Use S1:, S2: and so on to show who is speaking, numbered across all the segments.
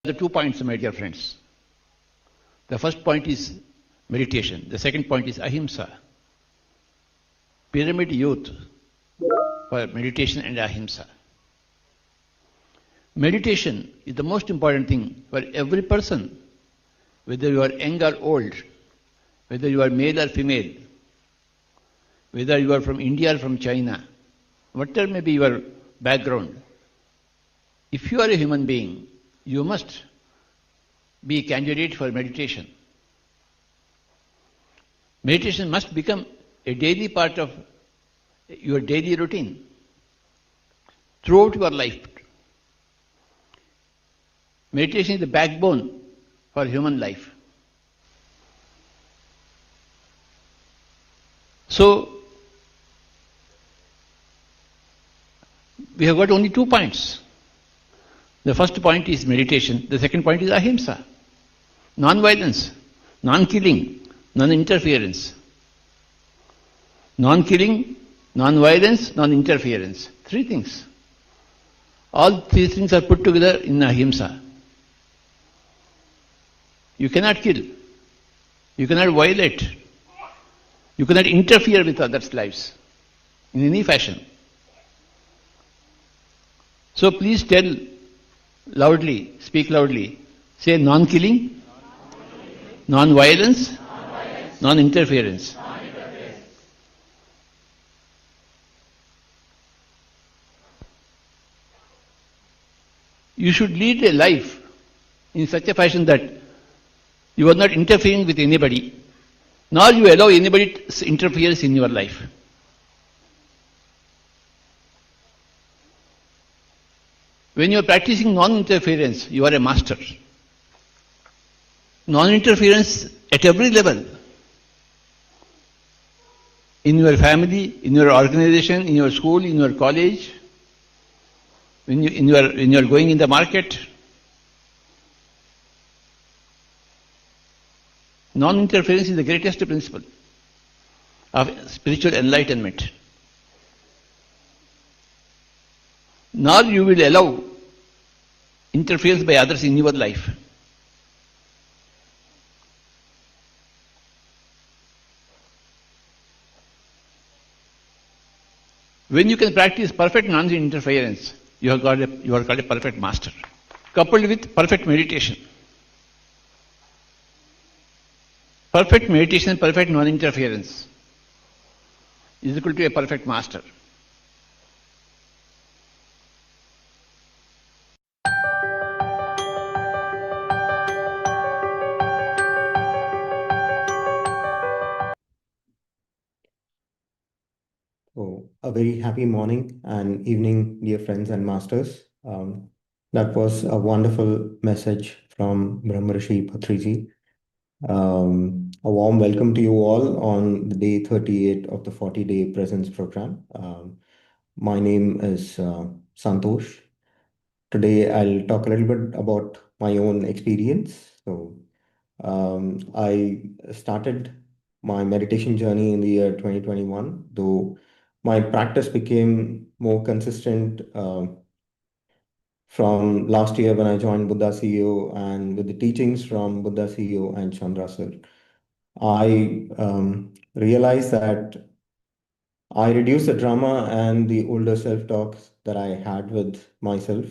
S1: The 2 points, my dear friends. The first point is meditation. The second point is ahimsa. Pyramid youth for meditation and ahimsa. Meditation is the most important thing for every person, whether you are young or old, whether you are male or female, whether you are from India or from China, whatever may be your background. If you are a human being, you must be a candidate for meditation. Meditation must become a daily part of your daily routine throughout your life. Meditation is the backbone for human life. So, we have got only 2 points. The first point is meditation. The second point is ahimsa. Non-violence, non-killing, non-interference. Non-killing, non-violence, non-interference. 3 things. All 3 things are put together in ahimsa. You cannot kill. You cannot violate. You cannot interfere with others' lives in any fashion. So please tell loudly, speak loudly. Say non-killing, non-violence, non-interference. You should lead a life in such a fashion that you are not interfering with anybody, nor you allow anybody to interfere in your life. When you are practicing non-interference, you are a master. Non-interference at every level. In your family, in your organization, in your school, in your college, when you are going in the market. Non-interference is the greatest principle of spiritual enlightenment. Nor you will allow interference by others in your life. When you can practice perfect non-interference, you are called a perfect master, coupled with perfect meditation. Perfect meditation, perfect non-interference is equal to a perfect master.
S2: So, a very happy morning and evening, dear friends and masters. That was a wonderful message from Brahmarishi Patriji. A warm welcome to you all on the day 38 of the 40-day presence program. My name is Santosh. Today, I'll talk a little bit about my own experience. So, I started my meditation journey in the year 2021, though my practice became more consistent from last year when I joined Buddha CEO and with the teachings from Buddha CEO and Chandra Sir. I realized that I reduced the drama and the older self-talks that I had with myself.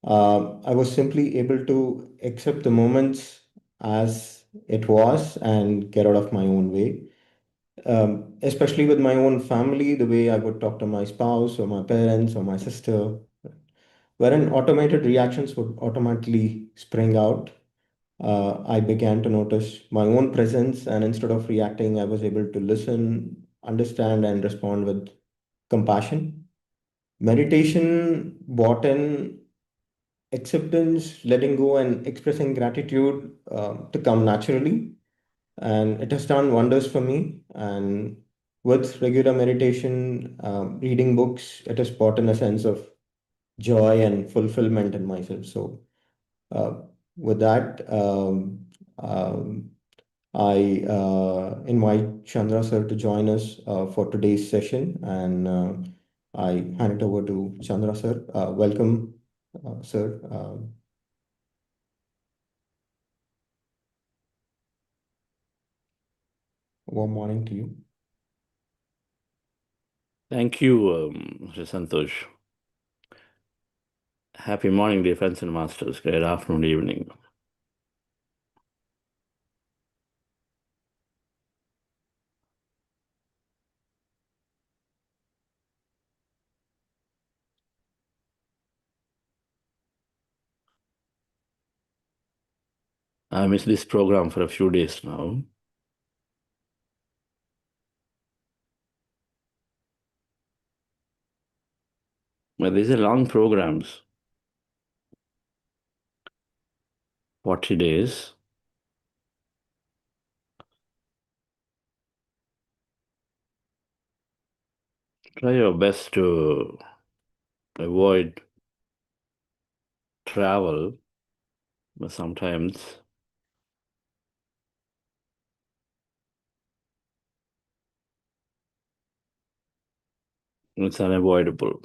S2: I was simply able to accept the moments as it was and get out of my own way. Especially with my own family, the way I would talk to my spouse or my parents or my sister, wherein automated reactions would automatically spring out. I began to notice my own presence, and instead of reacting, I was able to listen, understand, and respond with compassion. Meditation brought in acceptance, letting go, and expressing gratitude to come naturally. And it has done wonders for me. And with regular meditation, reading books, it has brought in a sense of joy and fulfillment in myself. So, uh, with that, I invite Chandra sir to join us for today's session, and I hand it over to Chandra sir. Welcome, sir. Warm morning to you.
S3: Thank you, Mr. Santosh. Happy morning, dear friends and masters. Great afternoon, evening. I missed this program for a few days now. But these are long programs, 40 days. Try your best to avoid travel, but sometimes it's unavoidable.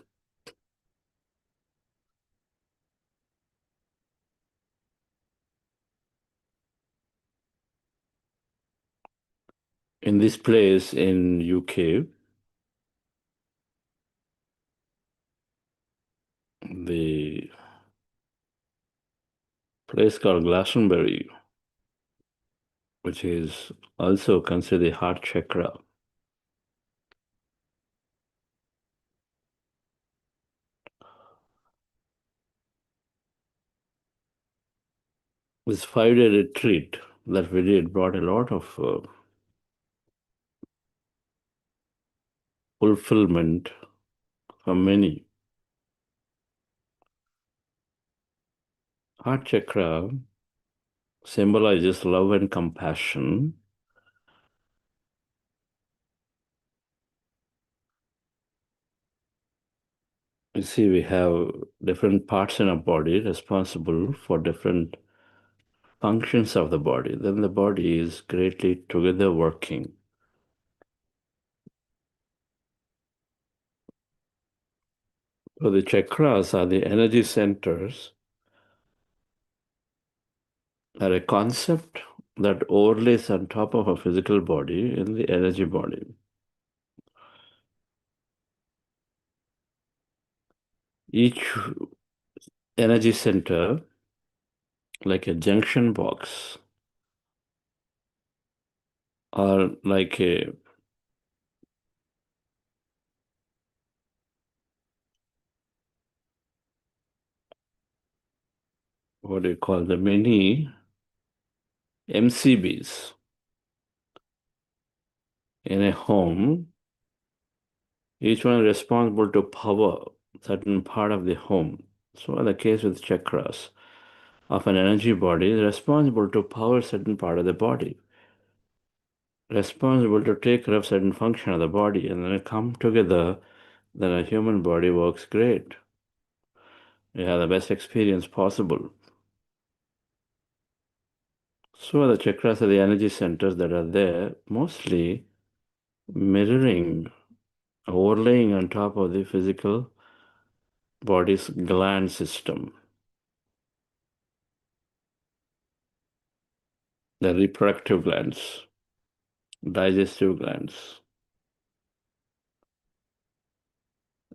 S3: In this place in UK, the place called Glastonbury, which is also considered the heart chakra, this 5-day retreat that we did brought a lot of fulfillment for many. Heart chakra symbolizes love and compassion. You see, we have different parts in our body responsible for different functions of the body. Then the body is greatly together working. So the chakras are the energy centers, are a concept that overlays on top of a physical body in the energy body. Each energy center, like a junction box, or like a what do you call the many MCBs in a home, each one is responsible to power certain part of the home. So in the case with chakras of an energy body is responsible to power certain part of the body, responsible to take care of certain function of the body, and then it come together, then a human body works great. You have the best experience possible. So the chakras are the energy centers that are there, mostly mirroring, overlaying on top of the physical body's gland system. The reproductive glands, digestive glands,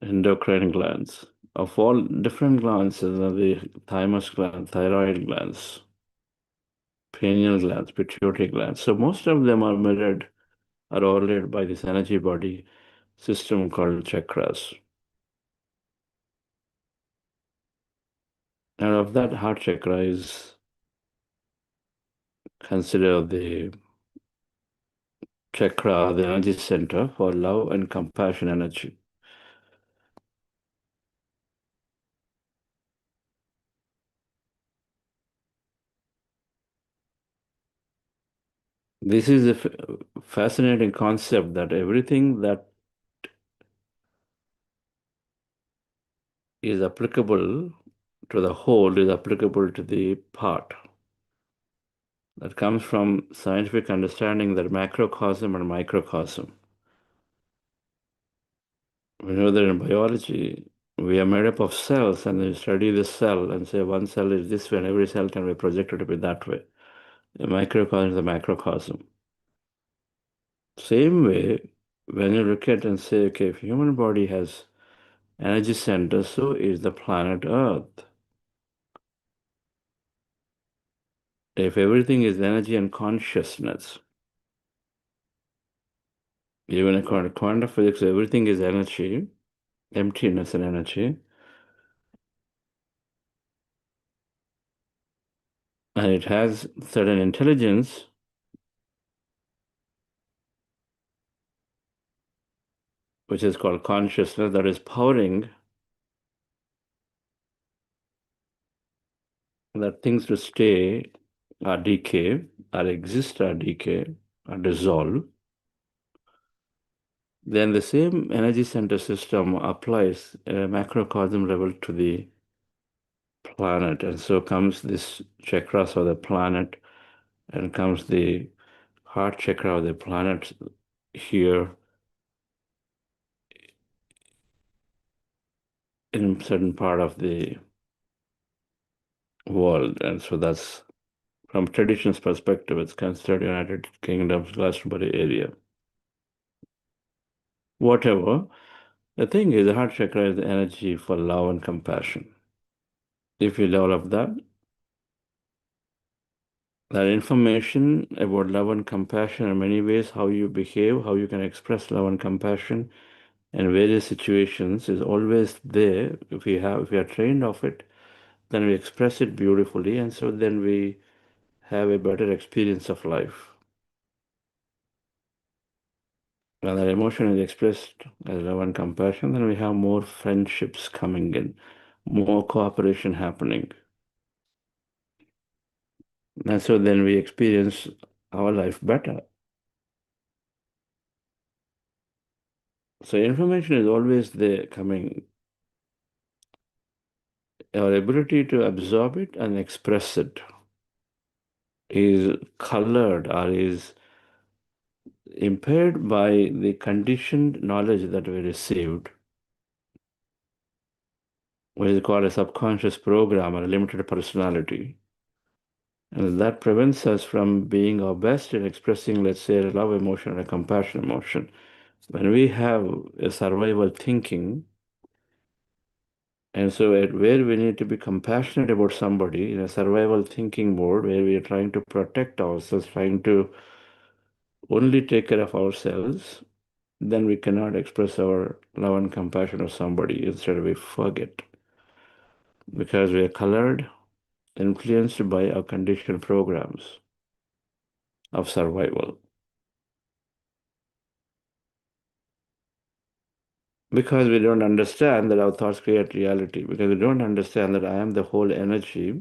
S3: endocrine glands. Of all different glands, the thymus gland, thyroid glands, pineal glands, pituitary glands. So most of them are mirrored or overlaid by this energy body system called chakras. And of that, heart chakra is considered the chakra, the energy center for love and compassion energy. This is a fascinating concept that everything that is applicable to the whole is applicable to the part. That comes from scientific understanding that macrocosm and microcosm. We know that in biology, we are made up of cells, and you study the cell and say one cell is this way, and every cell can be projected to be that way. The microcosm is the macrocosm. Same way, when you look at and say, okay, if human body has energy center, so is the planet Earth. If everything is energy and consciousness, even according to quantum physics, everything is energy, emptiness and energy, and it has certain intelligence, which is called consciousness, that is powering that things to stay or decay, or exist or decay, or dissolve. Then the same energy center system applies at a macrocosm level to the planet. And so comes this chakras of the planet, and comes the heart chakra of the planet here in certain part of the world. And so that's, from tradition's perspective, it's considered United Kingdom's Glastonbury area. Whatever, the thing is, the heart chakra is the energy for love and compassion. If you develop that, that information about love and compassion in many ways, how you behave, how you can express love and compassion in various situations is always there. If we are trained of it, then we express it beautifully, and so then we have a better experience of life. When that emotion is expressed as love and compassion, then we have more friendships coming in, more cooperation happening. And so then we experience our life better. So information is always there coming. Our ability to absorb it and express it is colored or is impaired by the conditioned knowledge that we received, which is called a subconscious program or a limited personality. And that prevents us from being our best in expressing, let's say, a love emotion or a compassion emotion. When we have a survival thinking, and so where we need to be compassionate about somebody in a survival thinking mode, where we are trying to protect ourselves, trying to only take care of ourselves, then we cannot express our love and compassion of somebody. Instead, we forget, because we are colored, influenced by our conditioned programs of survival. Because we don't understand that our thoughts create reality, because we don't understand that I am the whole energy,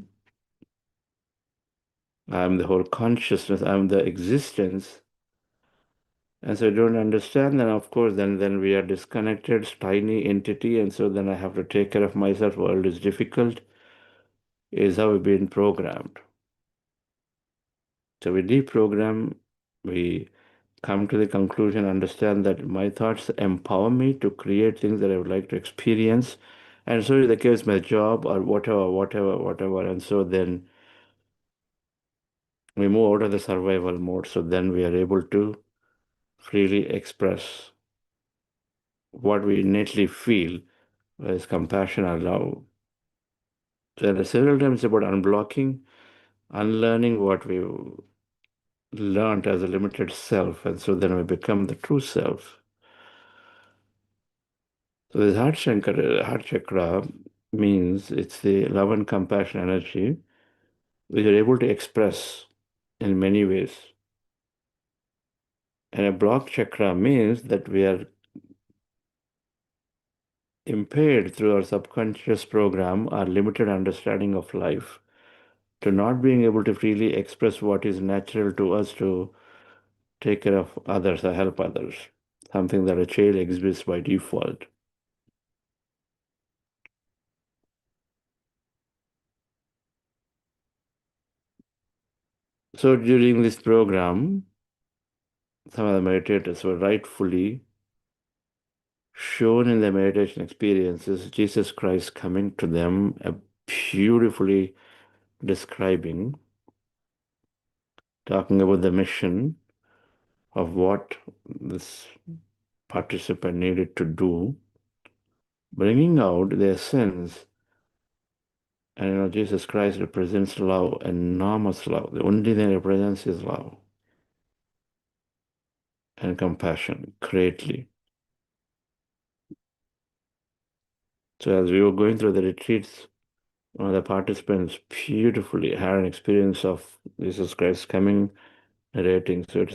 S3: I am the whole consciousness, I am the existence. And so I don't understand, then of course, then we are disconnected, tiny entity, and so then I have to take care of myself. World is difficult, is how we've been programmed. So we deprogram, we come to the conclusion, understand that my thoughts empower me to create things that I would like to experience. And so is the case, my job or whatever. And so then we move out of the survival mode. So then we are able to freely express what we innately feel as compassion or love. So there are several times about unblocking, unlearning what we learned as a limited self, and so then we become the true self. So this heart chakra means it's the love and compassion energy which are able to express in many ways. And a blocked chakra means that we are impaired through our subconscious program, our limited understanding of life, to not being able to freely express what is natural to us to take care of others or help others, something that a child exhibits by default. So during this program, some of the meditators were rightfully shown in their meditation experiences Jesus Christ coming to them, beautifully describing, talking about the mission, of what this participant needed to do, bringing out the essence. And Jesus Christ represents love, enormous love. The only thing it represents is love and compassion greatly. So as we were going through the retreats, one of the participants beautifully had an experience of Jesus Christ coming, narrating. So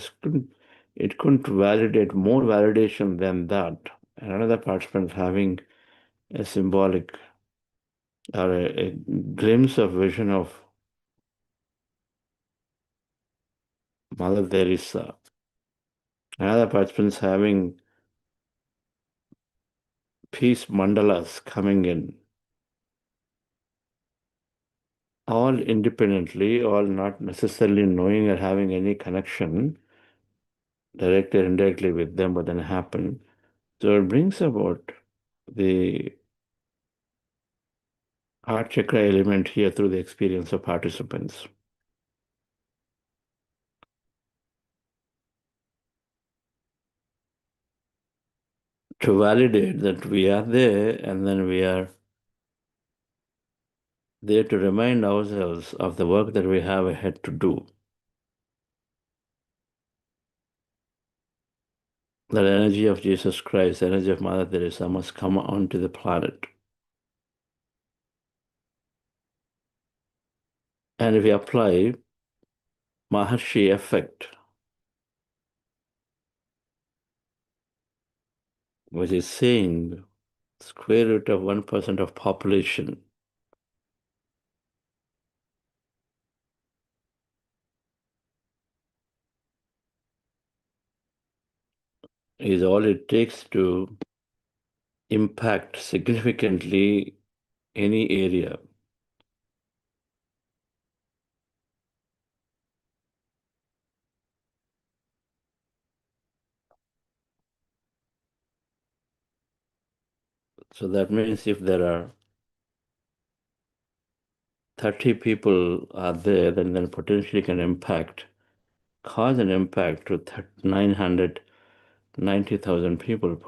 S3: it couldn't validate more validation than that. And another participant having a symbolic or a glimpse of vision of Mother Teresa. Another participants having peace mandalas coming in, all independently, all not necessarily knowing or having any connection directly or indirectly with them, but then happen. So it brings about the heart chakra element here through the experience of participants. To validate that we are there, and then we are there to remind ourselves of the work that we have ahead to do. That energy of Jesus Christ, the energy of Mother Teresa must come onto the planet. And if we apply Maharshi effect, which is saying square root of 1% of population, is all it takes to impact significantly any area. So that means if there are 30 people are there, then potentially can cause an impact to 990,000 people.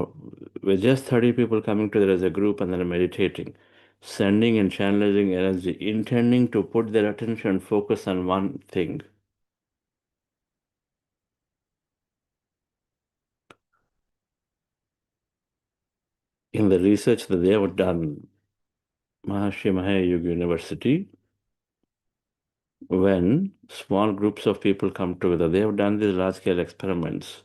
S3: With just 30 people coming together as a group and then meditating, sending and channelizing energy, intending to put their attention, focus on one thing. In the research that they have done, Maharishi Mahesh Yogi University, when small groups of people come together, they have done these large-scale experiments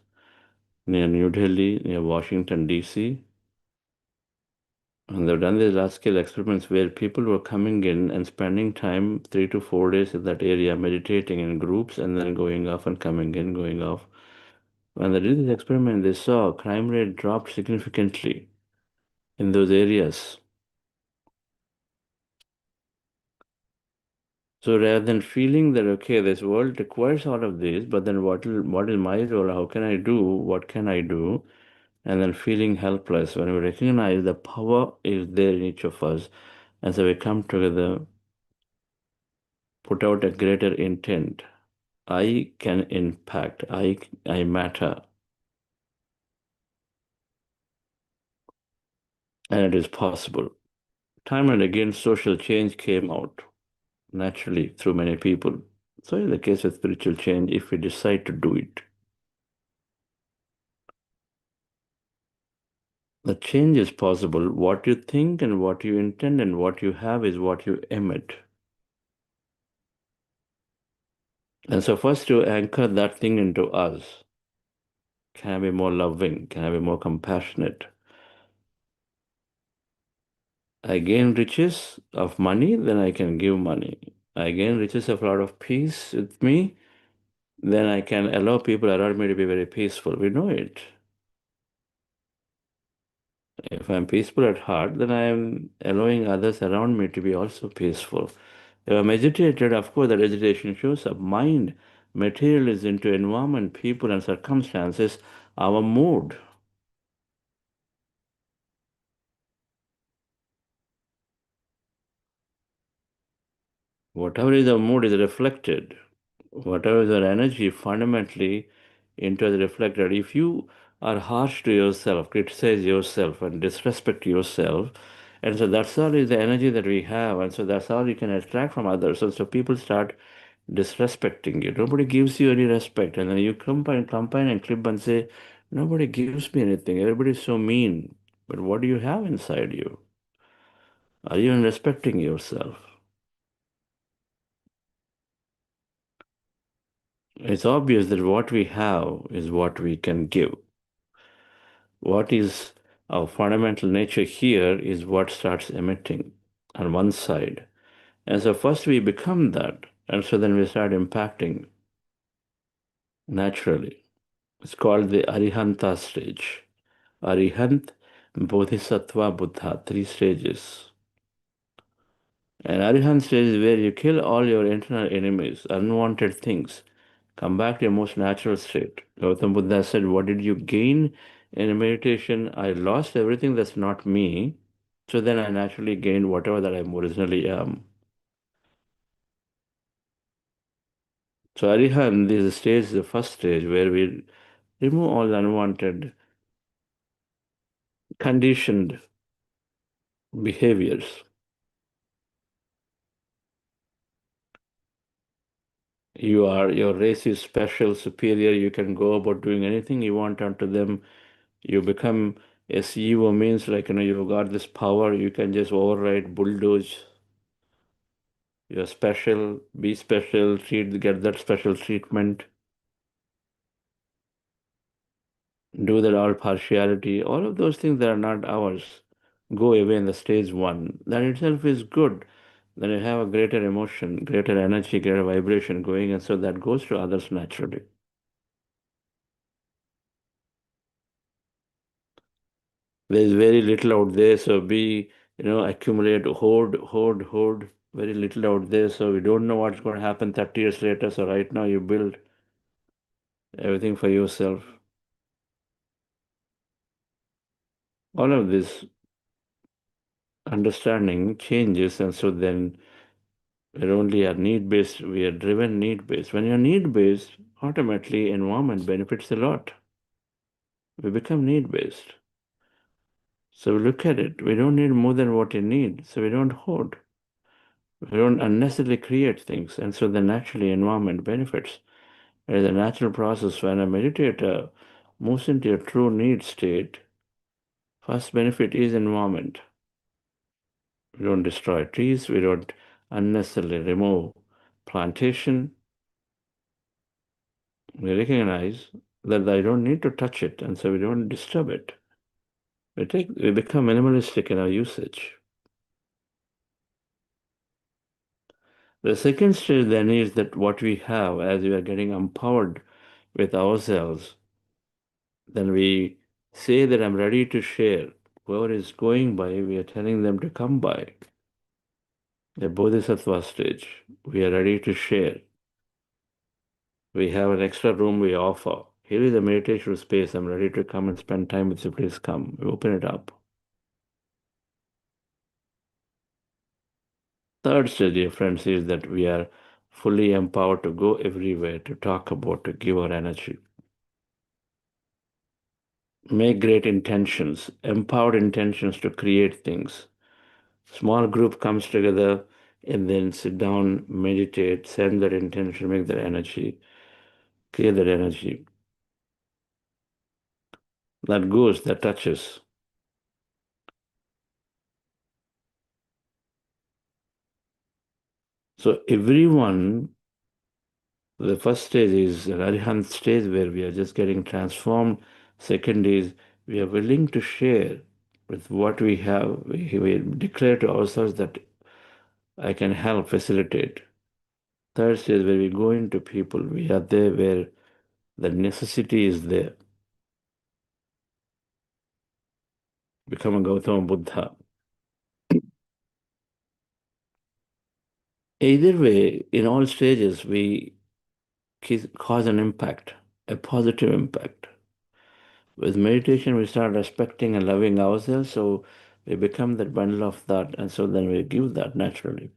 S3: near New Delhi, near Washington, D.C., and they've done these large-scale experiments where people were coming in and spending time 3 to 4 days in that area, meditating in groups, and then going off and coming in, going off. When they did this experiment, they saw crime rate dropped significantly in those areas. So rather than feeling that, okay, this world requires all of this, but then what is my role? How can I do? What can I do? And then feeling helpless, when we recognize the power is there in each of us, and so we come together, put out a greater intent. I can impact. I matter. And it is possible. Time and again, social change came out naturally through many people. So in the case of spiritual change, if we decide to do it, the change is possible. What you think and what you intend and what you have is what you emit. And so first to anchor that thing into us. Can I be more loving? Can I be more compassionate? I gain riches of money, then I can give money. I gain riches of a lot of peace with me, then I can allow people around me to be very peaceful. We know it. If I'm peaceful at heart, then I am allowing others around me to be also peaceful. If I'm agitated, of course, that agitation shows up. Mind, material is into environment, people, and circumstances, our mood. Whatever is our mood is reflected. Whatever is our energy, fundamentally, into as reflected. If you are harsh to yourself, criticize yourself, and disrespect yourself, and so that's all is the energy that we have, and so that's all you can attract from others. And so people start disrespecting you. Nobody gives you any respect, and then you combine and clip and say, nobody gives me anything. Everybody's so mean. But what do you have inside you? Are you even respecting yourself? It's obvious that what we have is what we can give. What is our fundamental nature here is what starts emitting on one side. And so first we become that, and so then we start impacting naturally. It's called the Arihanta stage. Arihant, Bodhisattva, Buddha, 3 stages. And Arihant stage is where you kill all your internal enemies, unwanted things. Come back to your most natural state. Gautam Buddha said, what did you gain in meditation? I lost everything that's not me. So then I naturally gained whatever that I originally am. So Arihant, this stage is the first stage where we remove all the unwanted, conditioned behaviors. Your race is special, superior. You can go about doing anything you want unto them. You become a CEO means like, you've got this power. You can just override, bulldoze. You're special, be special, get that special treatment. Do that all partiality. All of those things that are not ours go away in the stage 1. That itself is good. Then you have a greater emotion, greater energy, greater vibration going, and so that goes to others naturally. There's very little out there, so accumulate, hoard, very little out there, so we don't know what's going to happen 30 years later. So right now you build everything for yourself. All of this understanding changes, and so then we're only a need-based, we are driven need-based. When you're need-based, automatically environment benefits a lot. We become need-based. So we look at it, we don't need more than what you need, so we don't hoard. We don't unnecessarily create things, and so then naturally environment benefits. It is a natural process. When a meditator moves into a true need state, first benefit is environment. We don't destroy trees, we don't unnecessarily remove plantation. We recognize that I don't need to touch it, and so we don't disturb it. We become minimalistic in our usage. The second stage then is that what we have, as we are getting empowered with ourselves, then we say that I'm ready to share. Whoever is going by, we are telling them to come by. The Bodhisattva stage, we are ready to share. We have an extra room we offer. Here is a meditation space. I'm ready to come and spend time with you. Please come. We open it up. Third stage, dear friends, is that we are fully empowered to go everywhere, to talk about, to give our energy. Make great intentions, empowered intentions to create things. Small group comes together and then sit down, meditate, send that intention, make that energy, create that energy. That goes, that touches. So everyone, the first stage is an Arihant stage where we are just getting transformed. Second is we are willing to share with what we have. We declare to ourselves that I can help facilitate. Third stage where we go into people. We are there where the necessity is there. Become a Gautama Buddha. Either way, in all stages, we cause an impact, a positive impact. With meditation, we start respecting and loving ourselves, so we become that bundle of that, and so then we give that naturally.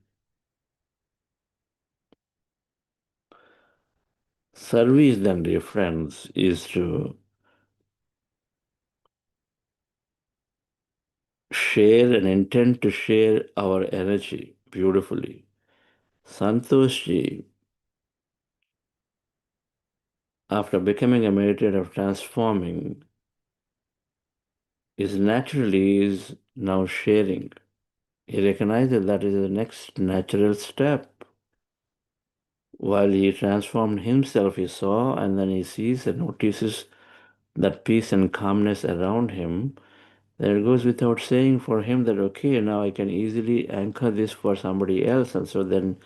S3: Service then, dear friends, is to share and intend to share our energy beautifully. Santoshji, after becoming a meditator transforming, is now sharing. He recognizes that is the next natural step. While he transformed himself, he saw, and then he sees and notices that peace and calmness around him. Then it goes without saying for him that, okay, now I can easily anchor this for somebody else. And so then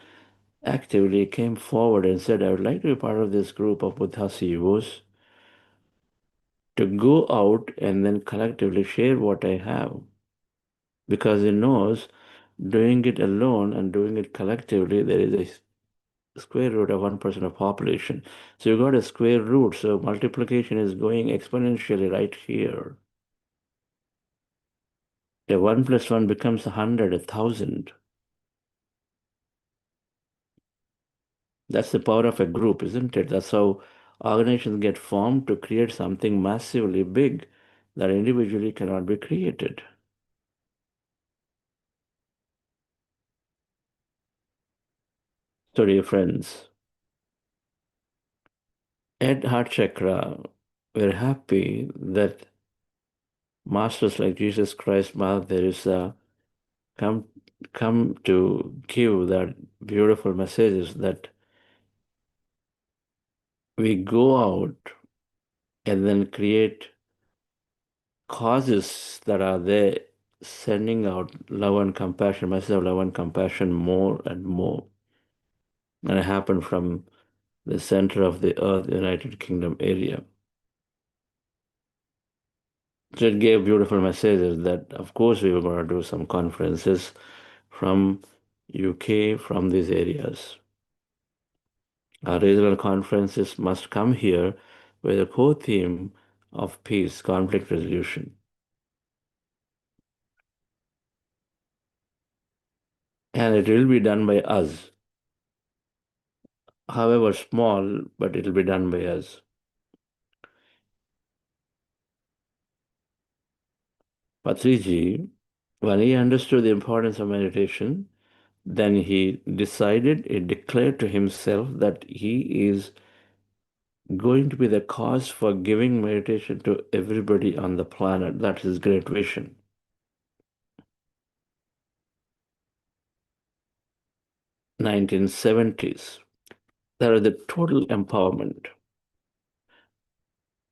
S3: actively came forward and said, I would like to be part of this group of Buddha CEOs to go out and then collectively share what I have. Because he knows doing it alone and doing it collectively, there is a square root of 1% of population. So you got a square root. So multiplication is going exponentially right here. A 1 plus 1 becomes 100, 1,000. That's the power of a group, isn't it? That's how organizations get formed to create something massively big that individually cannot be created. So, dear friends, at Heart Chakra, we're happy that masters like Jesus Christ, Mother Teresa, come to give that beautiful messages that we go out and then create causes that are there, sending out love and compassion, message of love and compassion more and more. And it happened from the center of the earth, United Kingdom area. So it gave beautiful messages that, of course, we were going to do some conferences from UK, from these areas. Our regional conferences must come here with a core theme of peace, conflict resolution. And it will be done by us. However small, but it will be done by us. Patriji, when he understood the importance of meditation, then he declared to himself that he is going to be the cause for giving meditation to everybody on the planet. That's his great vision. 1970s. That was the total empowerment.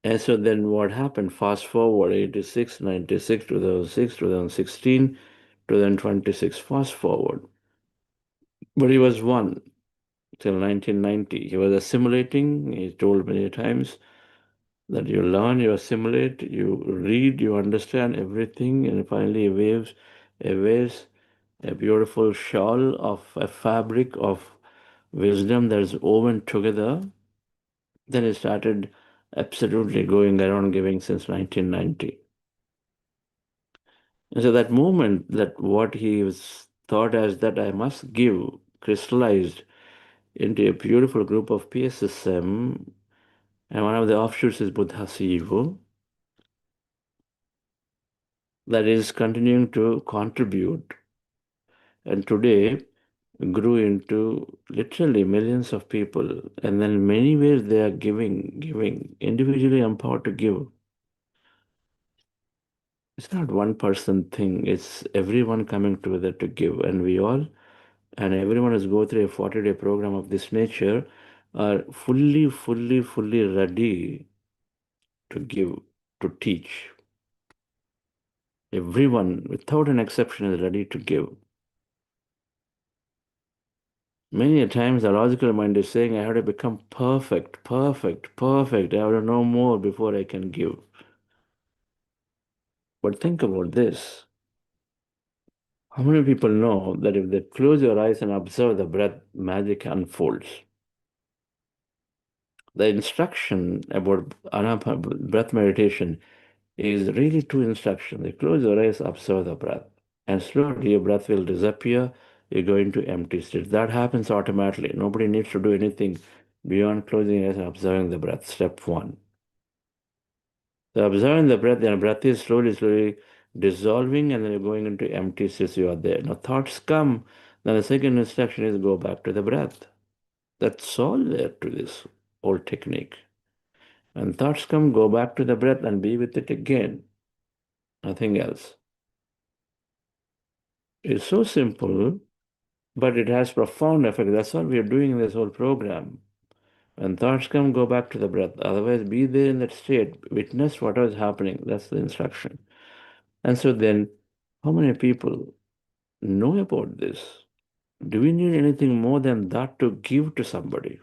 S3: And so then what happened? Fast forward 86, 96, 2006, 2016, 2026, fast forward. But he was one till 1990. He was assimilating. He told many times that you learn, you assimilate, you read, you understand everything, and finally he weaves a beautiful shawl of a fabric of wisdom that is woven together. Then he started absolutely going around giving since 1990. And so that moment, that what he was thought as that I must give, crystallized into a beautiful group of PSSM, and one of the offshoots is Buddha CEO, that is continuing to contribute, and today grew into literally millions of people, and then many ways they are giving, individually empowered to give. It's not one person thing, it's everyone coming together to give, and we all and everyone who's go through a 40-day program of this nature are fully ready to give, to teach. Everyone, without an exception, is ready to give. Many a times the logical mind is saying, I have to become perfect. I have to know more before I can give. But think about this. How many people know that if they close your eyes and observe the breath, magic unfolds? The instruction about breath meditation is really two instructions. You close your eyes, observe the breath, and slowly your breath will disappear. You go into empty state. That happens automatically. Nobody needs to do anything beyond closing eyes and observing the breath. Step 1. So observing the breath, and breath is slowly dissolving, and then you're going into empty space. You are there. Now thoughts come. Then the second instruction is go back to the breath. That's all there to this whole technique. When thoughts come, go back to the breath and be with it again. Nothing else. It's so simple, but it has profound effect. That's what we are doing in this whole program. When thoughts come, go back to the breath. Otherwise, be there in that state. Witness what is happening. That's the instruction. And so then, how many people know about this? Do we need anything more than that to give to somebody?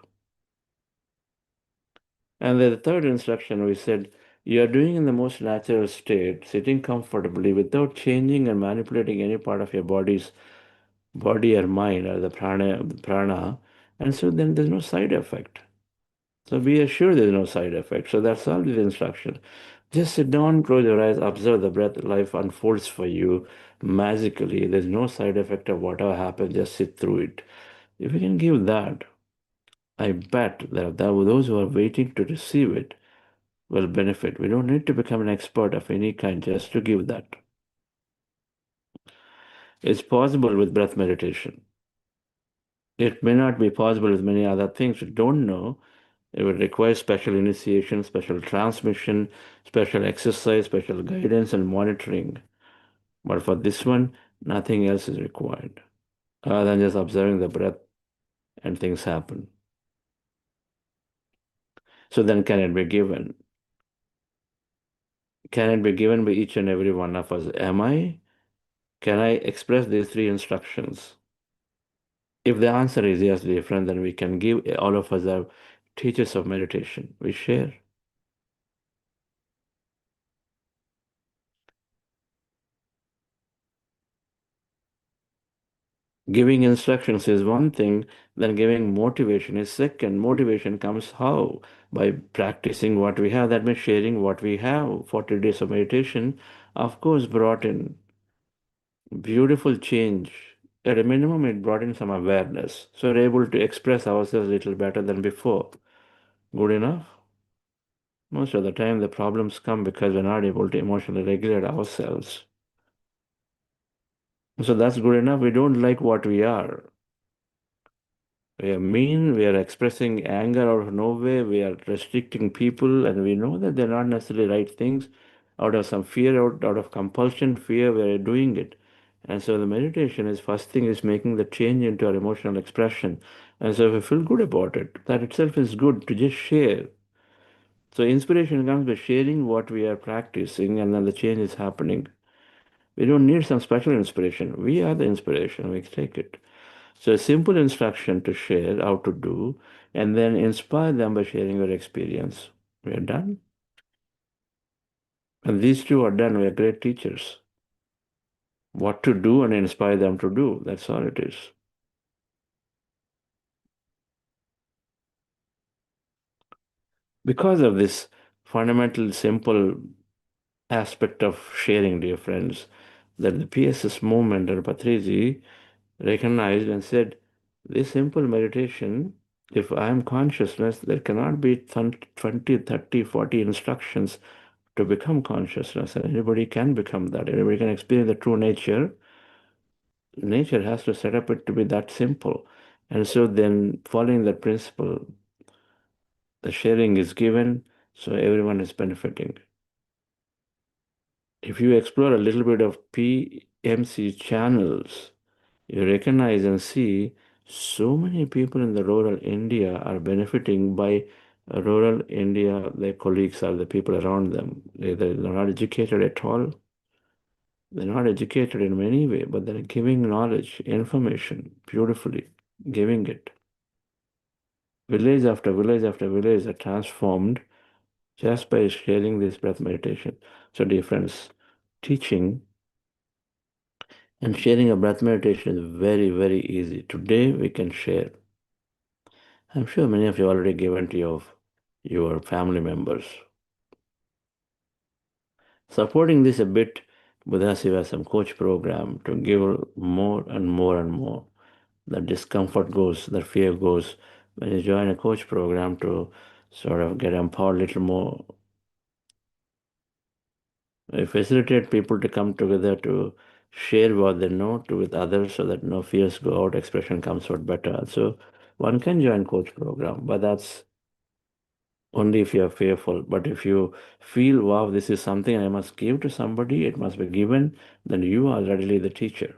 S3: And the third instruction we said, you are doing in the most natural state, sitting comfortably without changing and manipulating any part of your body or mind or the prana. And so then there's no side effect. So be assured there's no side effect. So that's all the instruction. Just sit down, close your eyes, observe the breath. Life unfolds for you magically. There's no side effect of whatever happens. Just sit through it. If you can give that, I bet that those who are waiting to receive it will benefit. We don't need to become an expert of any kind just to give that. It's possible with breath meditation. It may not be possible with many other things we don't know. It would require special initiation, special transmission, special exercise, special guidance and monitoring. But for this one, nothing else is required other than just observing the breath and things happen. So then can it be given? Can it be given by each and every one of us? Can I express these three instructions? If the answer is yes, dear friend, then we can give. All of us are teachers of meditation. We share. Giving instructions is one thing, then giving motivation is second. Motivation comes how? By practicing what we have. That means sharing what we have. 40 days of meditation, of course, brought in beautiful change. At a minimum, it brought in some awareness. So we're able to express ourselves a little better than before. Good enough? Most of the time, the problems come because we're not able to emotionally regulate ourselves. So that's good enough. We don't like what we are. We are mean, we are expressing anger out of nowhere, we are restricting people, and we know that they're not necessarily right things. Out of some fear, out of compulsion, fear, we are doing it. And so the meditation is first thing is making the change into our emotional expression. And so if we feel good about it, that itself is good to just share. So inspiration comes by sharing what we are practicing, and then the change is happening. We don't need some special inspiration. We are the inspiration. We take it. So a simple instruction to share how to do, and then inspire them by sharing your experience. We are done. And these two are done. We are great teachers. What to do and inspire them to do. That's all it is. Because of this fundamental, simple aspect of sharing, dear friends, that the PSS movement and Patriji recognized and said, this simple meditation, if I am consciousness, there cannot be 20, 30, 40 instructions to become consciousness. And anybody can become that. Anybody can experience the true nature. Nature has to set up it to be that simple. And so then following that principle, the sharing is given, so everyone is benefiting. If you explore a little bit of PMC channels, you recognize and see so many people in the rural India are benefiting by rural India, their colleagues are the people around them. They're not educated at all. They're not educated in many way, but they're giving knowledge, information beautifully, giving it. Village after village after village are transformed just by sharing this breath meditation. So, dear friends, teaching and sharing a breath meditation is very, very easy. Today we can share. I'm sure many of you already given to your family members. Supporting this a bit, Buddhasiva has some coach program to give more and more and more. The discomfort goes, the fear goes, when you join a coach program to sort of get empowered a little more. We facilitate people to come together to share what they know with others so that no fears go out, expression comes out better. So one can join coach program, but that's only if you are fearful. But if you feel, wow, this is something I must give to somebody, it must be given, then you are readily the teacher,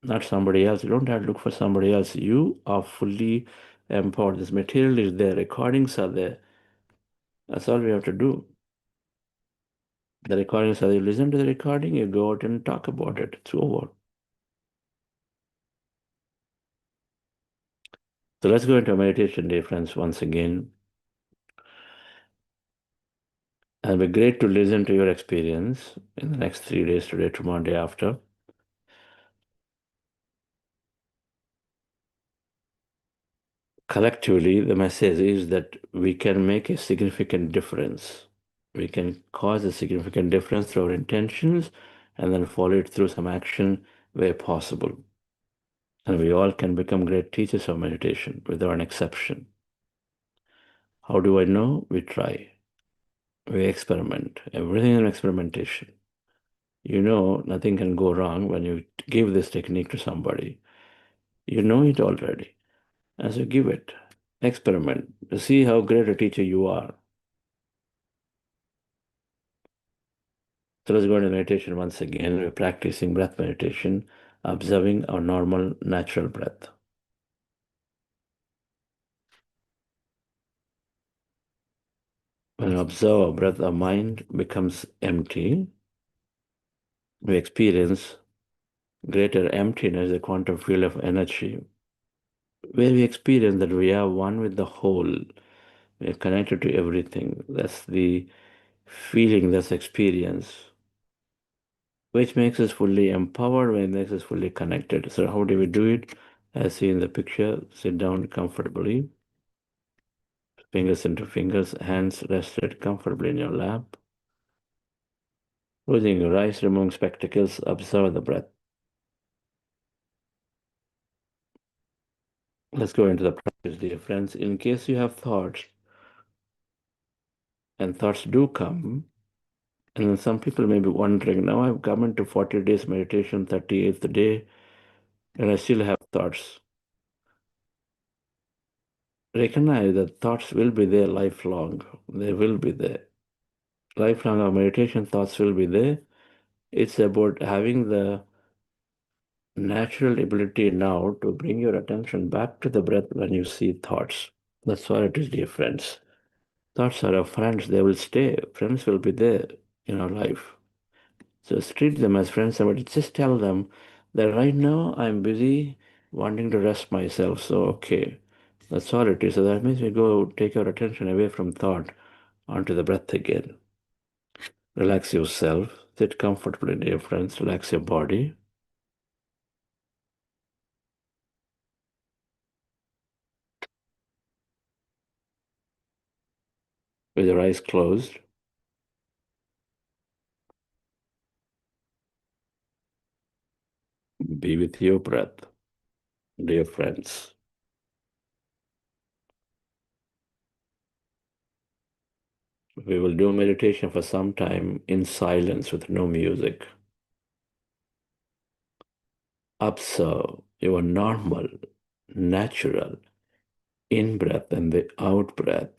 S3: not somebody else. You don't have to look for somebody else. You are fully empowered. This material is there, recordings are there. That's all we have to do. The recordings are, you listen to the recording, you go out and talk about it. It's over. So let's go into a meditation day, friends, once again. It'll be great to listen to your experience in the next 3 days, today, tomorrow, day after. Collectively, the message is that we can make a significant difference. We can cause a significant difference through our intentions and then follow it through some action where possible. And we all can become great teachers of meditation without an exception. How do I know? We try. We experiment. Everything is an experimentation. You know nothing can go wrong when you give this technique to somebody. You know it already. As you give it, experiment to see how great a teacher you are. So let's go into meditation once again. We're practicing breath meditation, observing our normal, natural breath. When we observe our breath, our mind becomes empty. We experience greater emptiness, the quantum field of energy, where we experience that we are one with the whole. We are connected to everything. That's the feeling, that's experience, which makes us fully empowered, which makes us fully connected. So how do we do it? As seen in the picture, sit down comfortably, fingers into fingers, hands rested comfortably in your lap. Closing your eyes, removing spectacles, observe the breath. Let's go into the practice, dear friends. In case you have thoughts, and thoughts do come, and some people may be wondering, now I've come into 40 days meditation, 38th day, and I still have thoughts. Recognize that thoughts will be there lifelong. They will be there. Lifelong of meditation, thoughts will be there. It's about having the natural ability now to bring your attention back to the breath when you see thoughts. That's what it is, dear friends. Thoughts are our friends. They will stay. Friends will be there in our life. So treat them as friends, but just tell them that right now I'm busy wanting to rest myself. So, okay, that's all it is. So that means we go take our attention away from thought onto the breath again. Relax yourself. Sit comfortably, dear friends. Relax your body. With your eyes closed. Be with your breath, dear friends. We will do meditation for some time in silence with no music. Observe your normal, natural in breath and the out breath.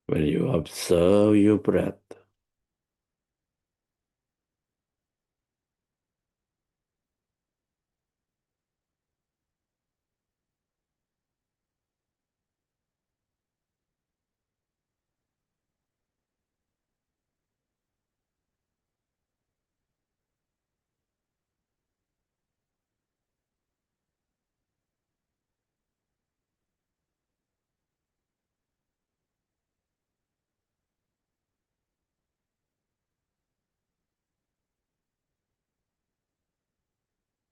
S3: When you observe your breath,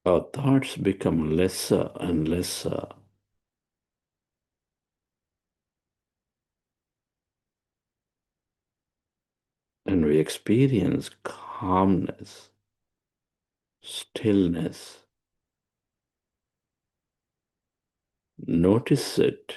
S3: our thoughts become lesser and lesser. And we experience calmness, stillness. Notice it.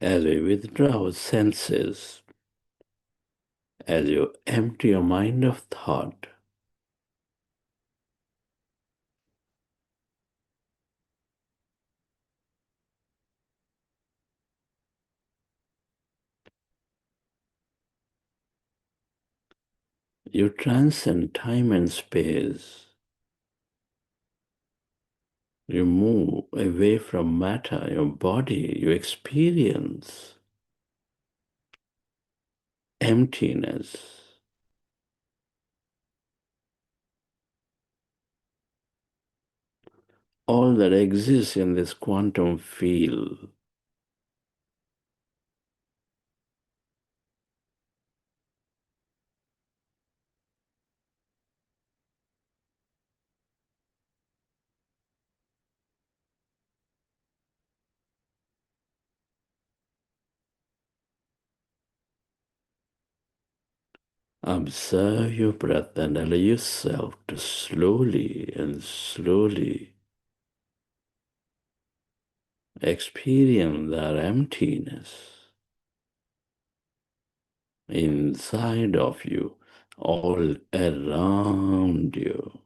S3: As we withdraw our senses, as you empty your mind of thought, you transcend time and space. You move away from matter, your body, you experience emptiness. All that exists in this quantum field. Observe your breath and allow yourself to slowly and slowly experience that emptiness inside of you, all around you.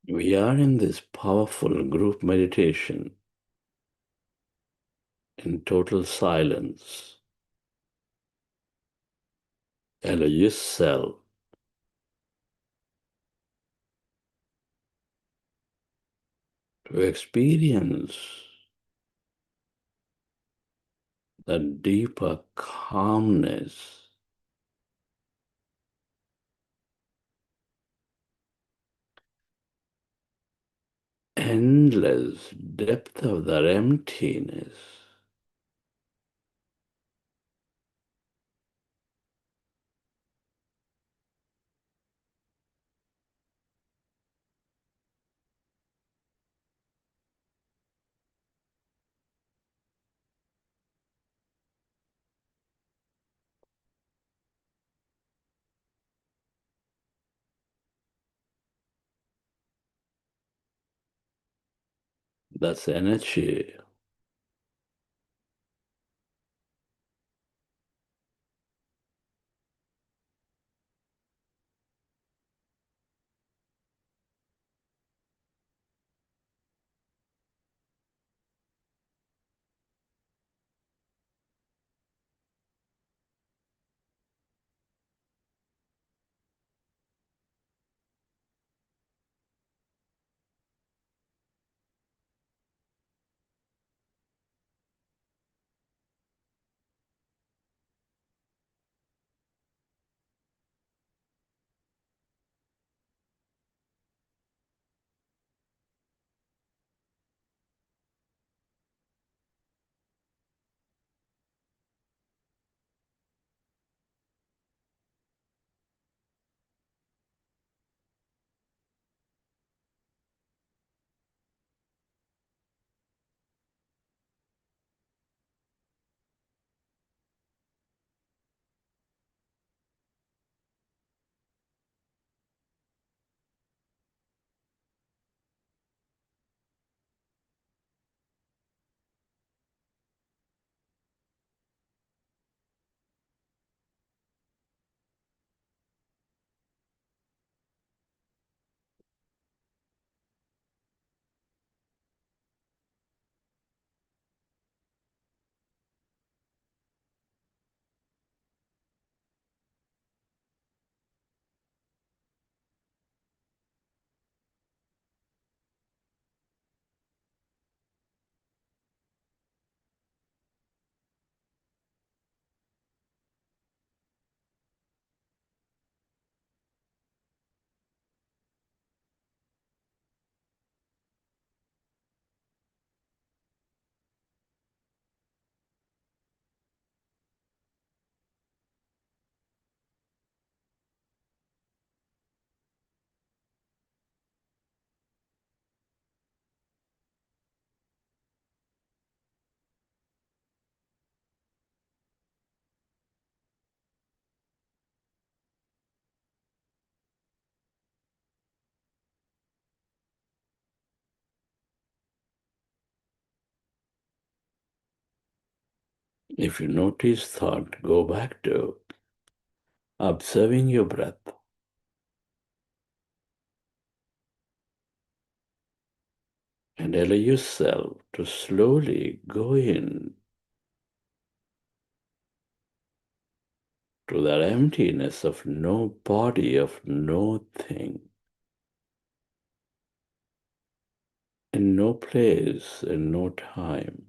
S3: We are in this powerful group meditation in total silence. Allow yourself to experience the deeper calmness, endless depth of that emptiness. That's energy. If you notice thought, go back to observing your breath and allow yourself to slowly go in to that emptiness of no body, of no thing, in no place, in no time.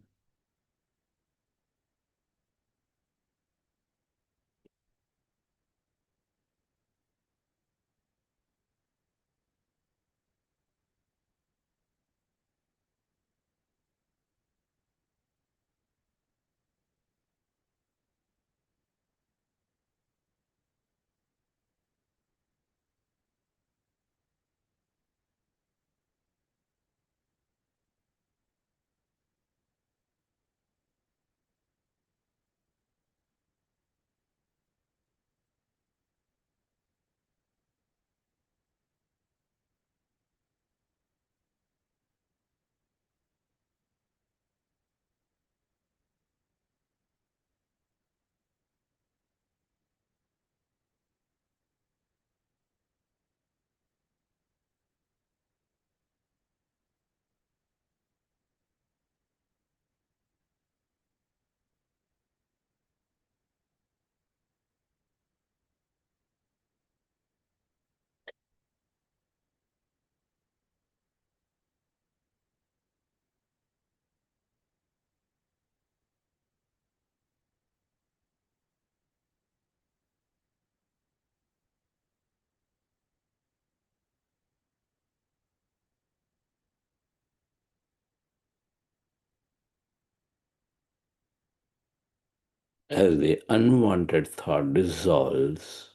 S3: As the unwanted thought dissolves,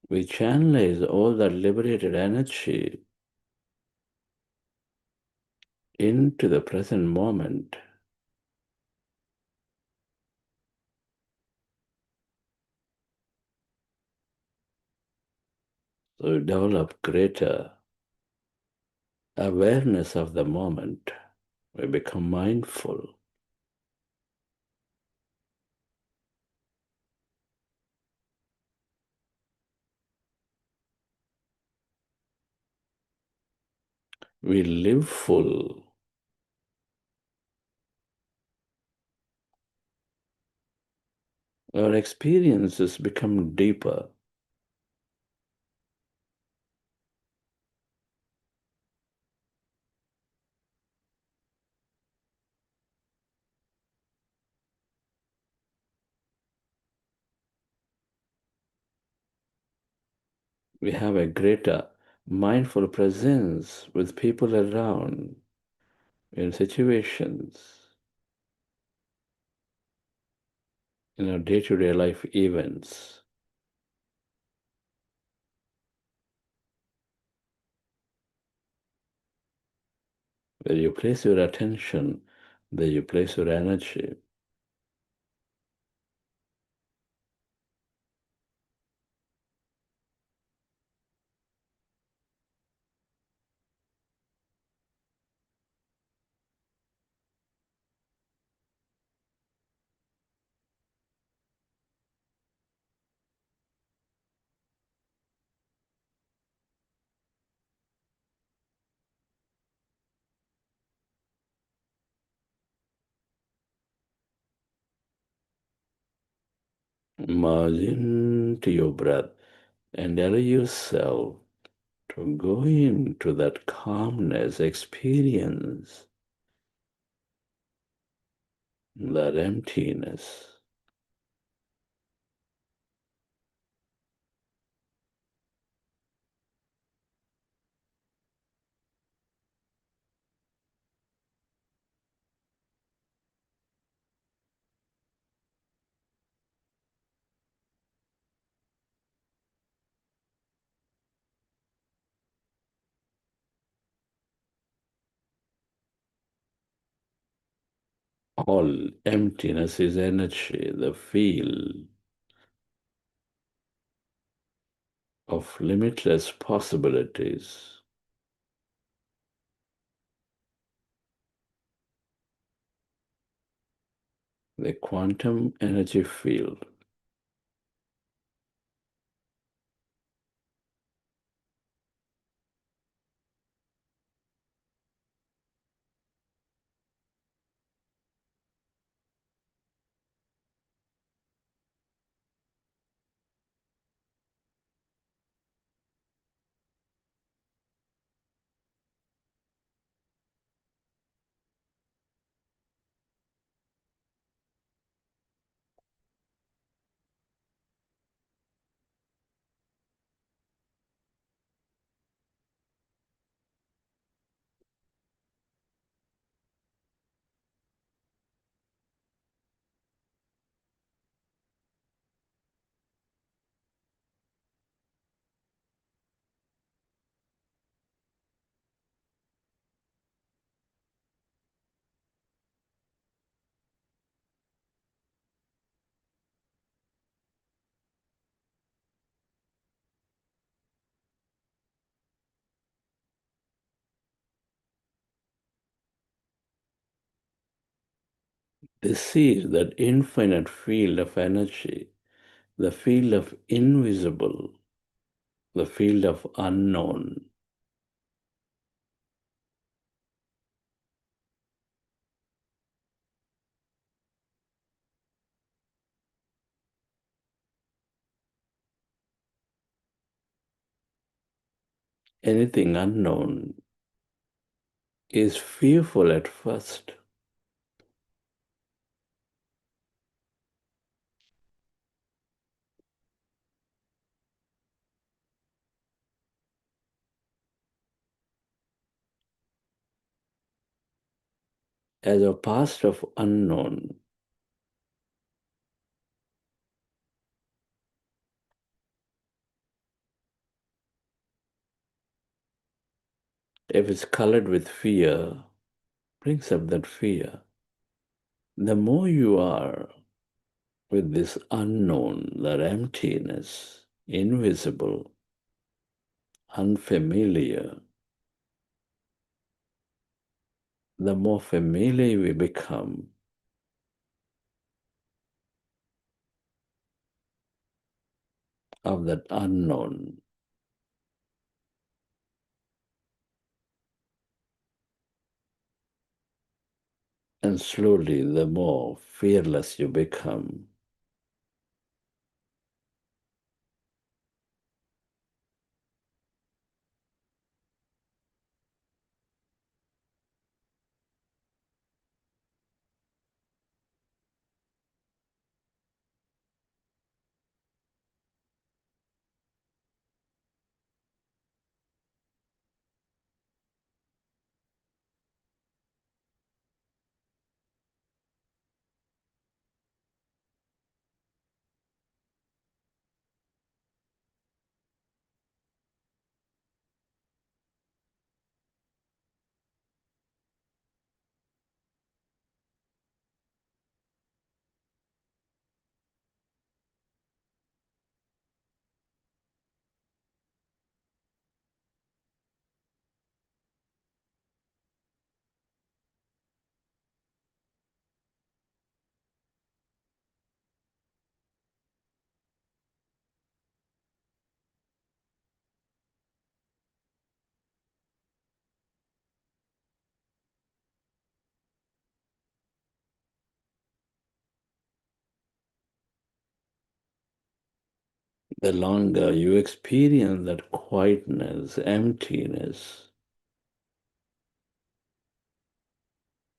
S3: we channelize all that liberated energy into the present moment. So we develop greater awareness of the moment. We become mindful. We live full. Our experiences become deeper. We have a greater mindful presence with people around, in situations, in our day-to-day life events. Where you place your attention, there you place your energy. Merge into your breath and allow yourself to go into that calmness experience, that emptiness. All emptiness is energy, the field of limitless possibilities. The quantum energy field. This is that infinite field of energy, the field of invisible, the field of unknown. Anything unknown is fearful at first. As a past of unknown, If it's colored with fear, brings up that fear. The more you are with this unknown, that emptiness, invisible, unfamiliar, the more familiar we become of that unknown. And slowly, the more fearless you become. The longer you experience that quietness, emptiness,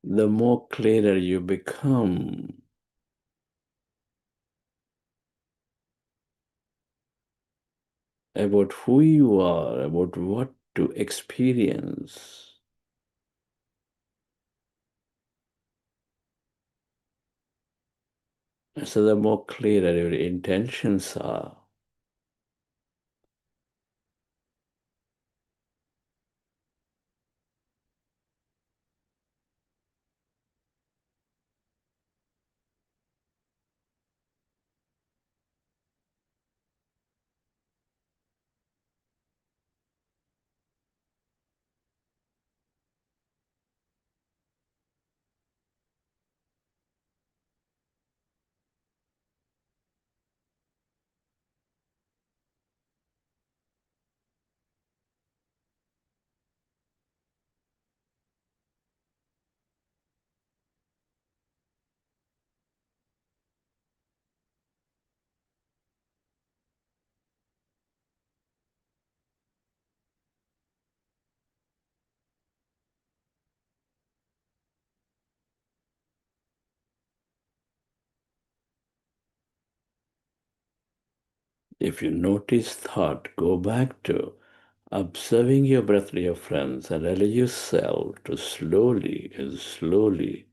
S3: the more clearer you become about who you are, about what to experience. So the more clearer your intentions are. If you notice thought, go back to observing your breath, dear friends, and allow yourself to slowly and slowly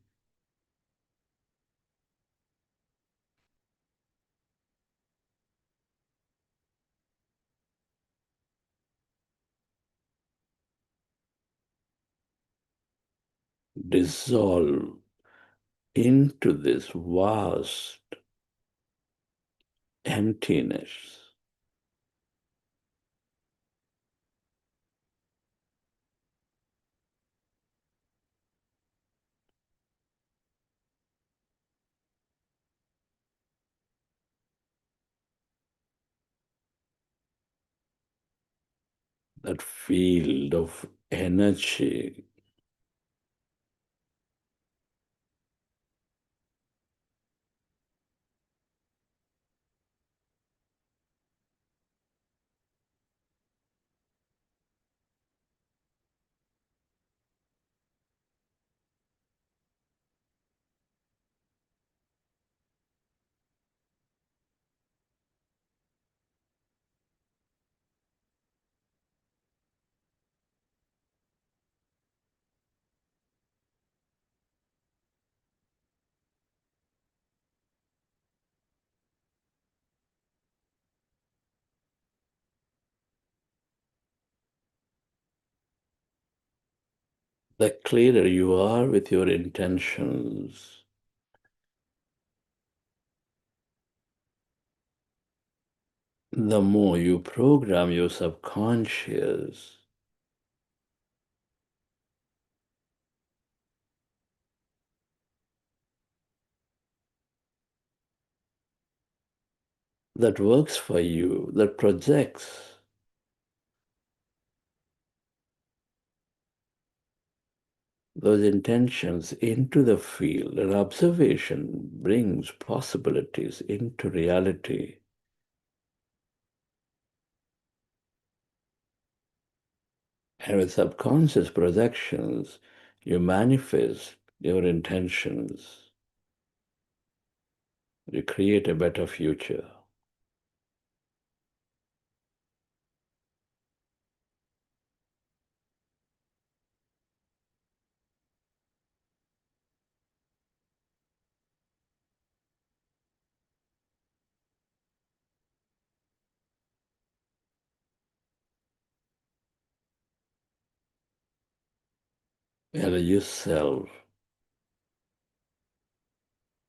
S3: dissolve into this vast emptiness. That field of energy, the clearer you are with your intentions, the more you program your subconscious that works for you, that projects those intentions into the field. And observation brings possibilities into reality. And with subconscious projections, you manifest your intentions. You create a better future. Allow yourself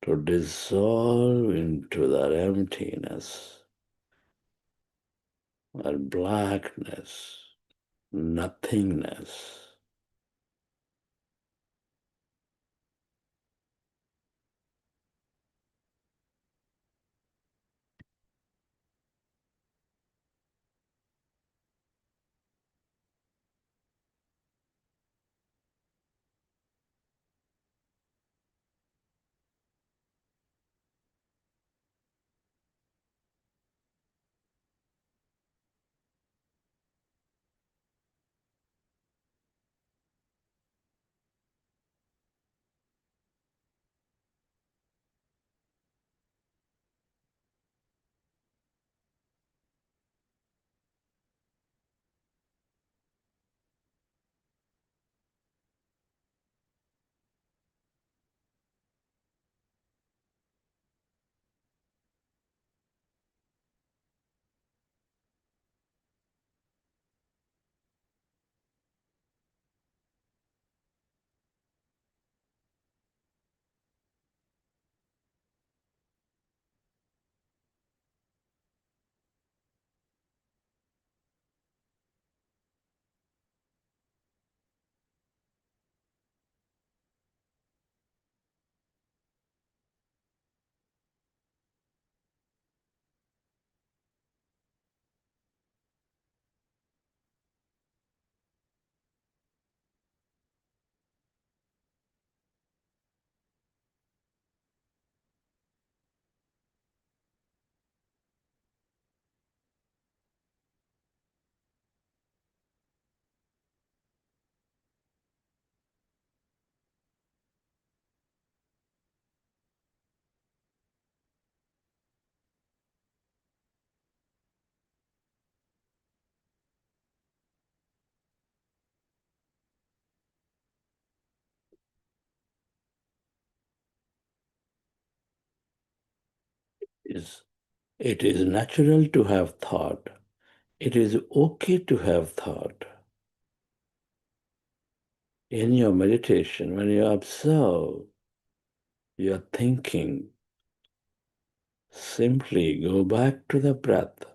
S3: to dissolve into that emptiness, that blackness, nothingness. It is natural to have thought. It is okay to have thought. In your meditation, when you observe your thinking, simply go back to the breath.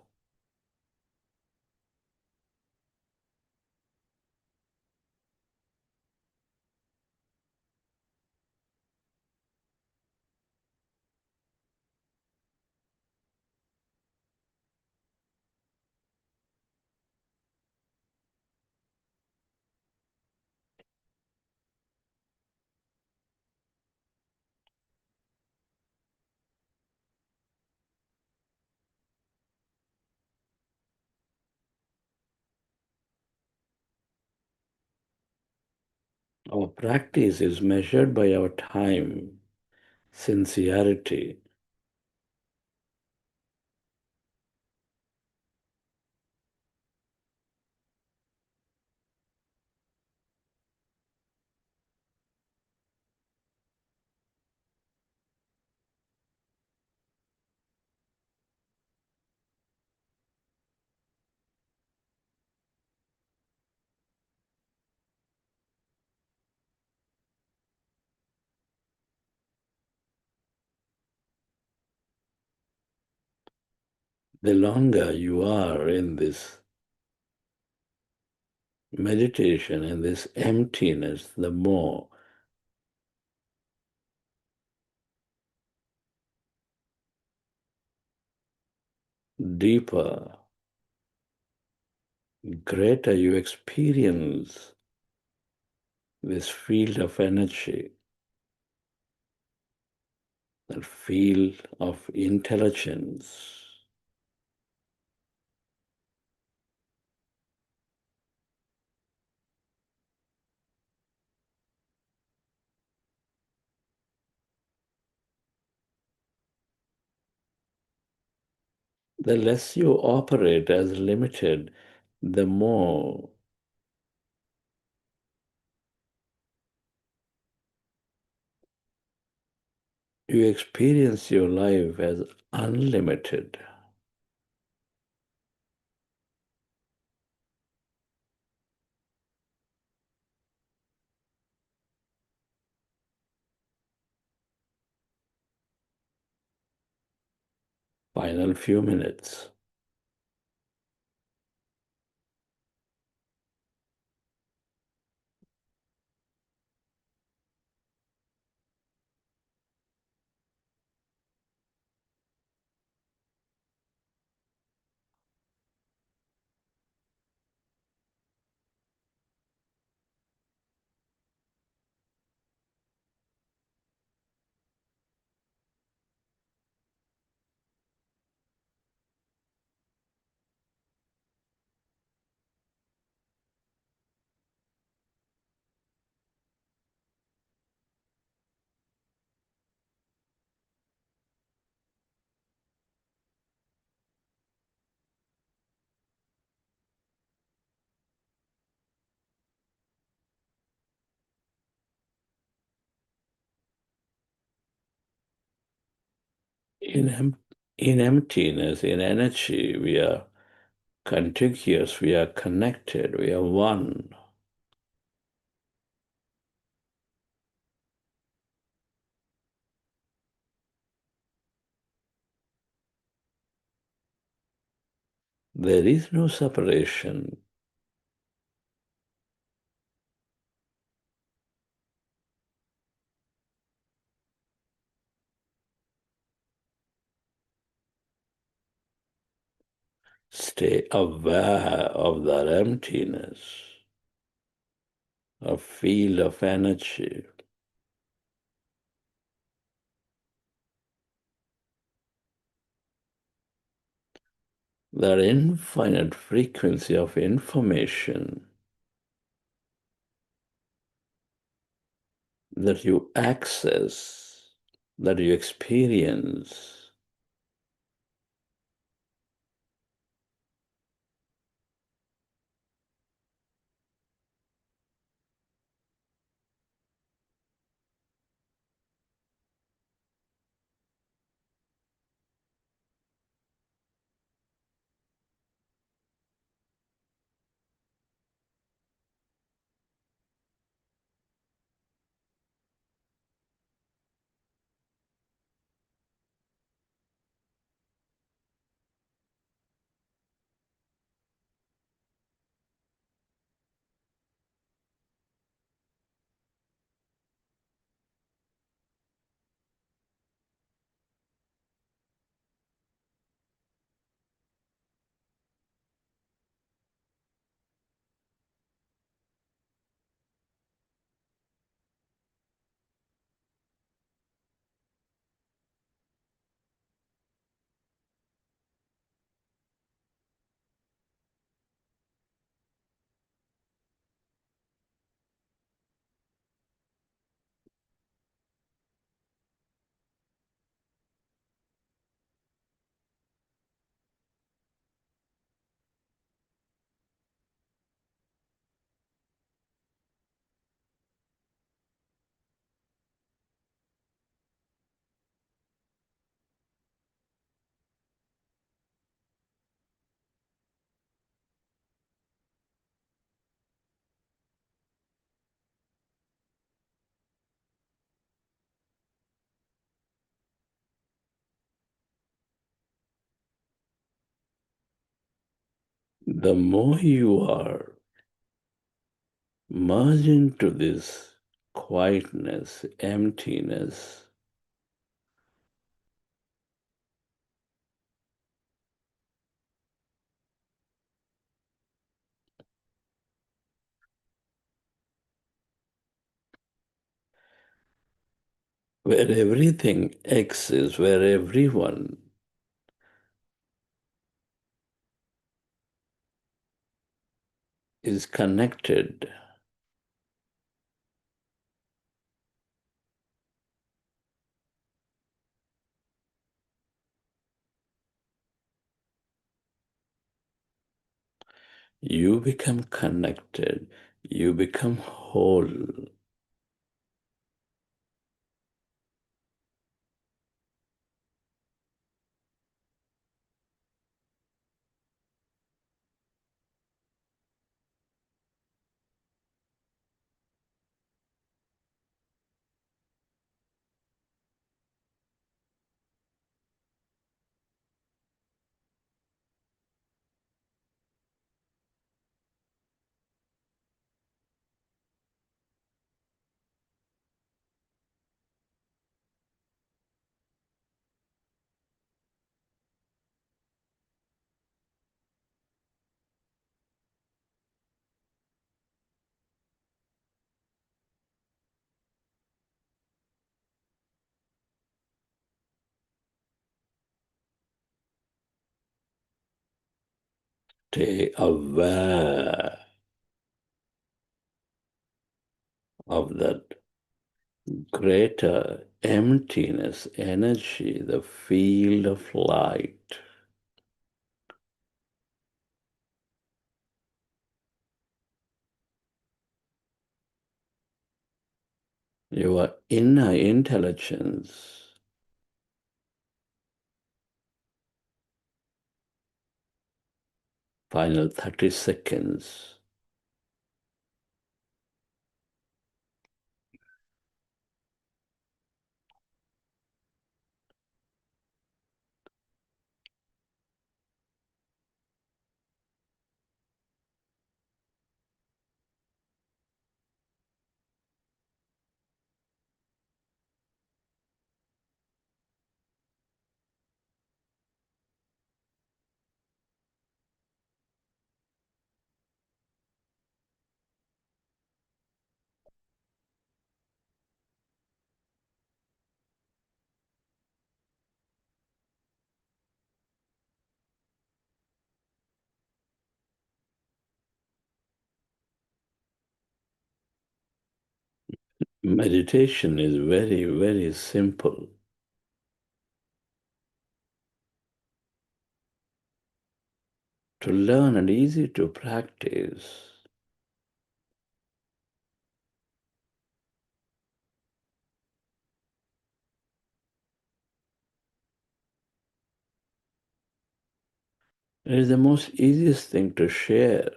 S3: Our practice is measured by our time, sincerity. the longer you are in this meditation and this emptiness, the more deeper, greater you experience this field of energy, that field of intelligence. The less you operate as limited, the more you experience your life as unlimited. Final few minutes. In emptiness, in energy, we are contiguous, we are connected, we are one. There is no separation. Stay aware of that emptiness, a field of energy. That infinite frequency of information that you access, that you experience. the more you are merged into this quietness, emptiness, where everything exists, where everyone is connected, you become connected, you become whole. Stay aware of that greater emptiness energy, the field of light. Your inner intelligence. Final 30 seconds. Meditation is very, very simple. To learn and easy to practice. It is the most easiest thing to share.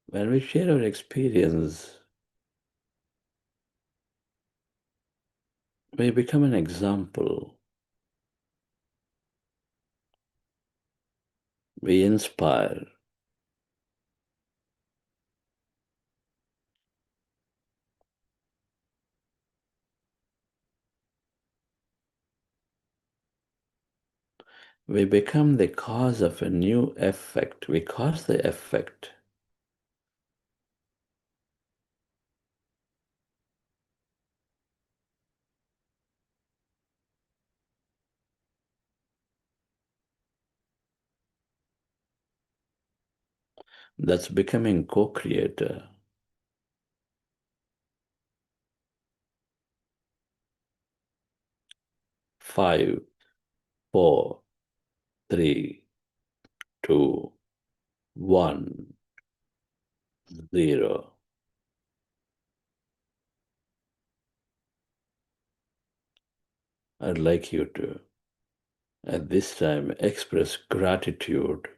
S3: When we share our experience, we become an example. We inspire. We become the cause of a new effect. We cause the effect. That's becoming co-creator. 5, 4, 3, 2, 1, 0. I'd like you to, at this time, express gratitude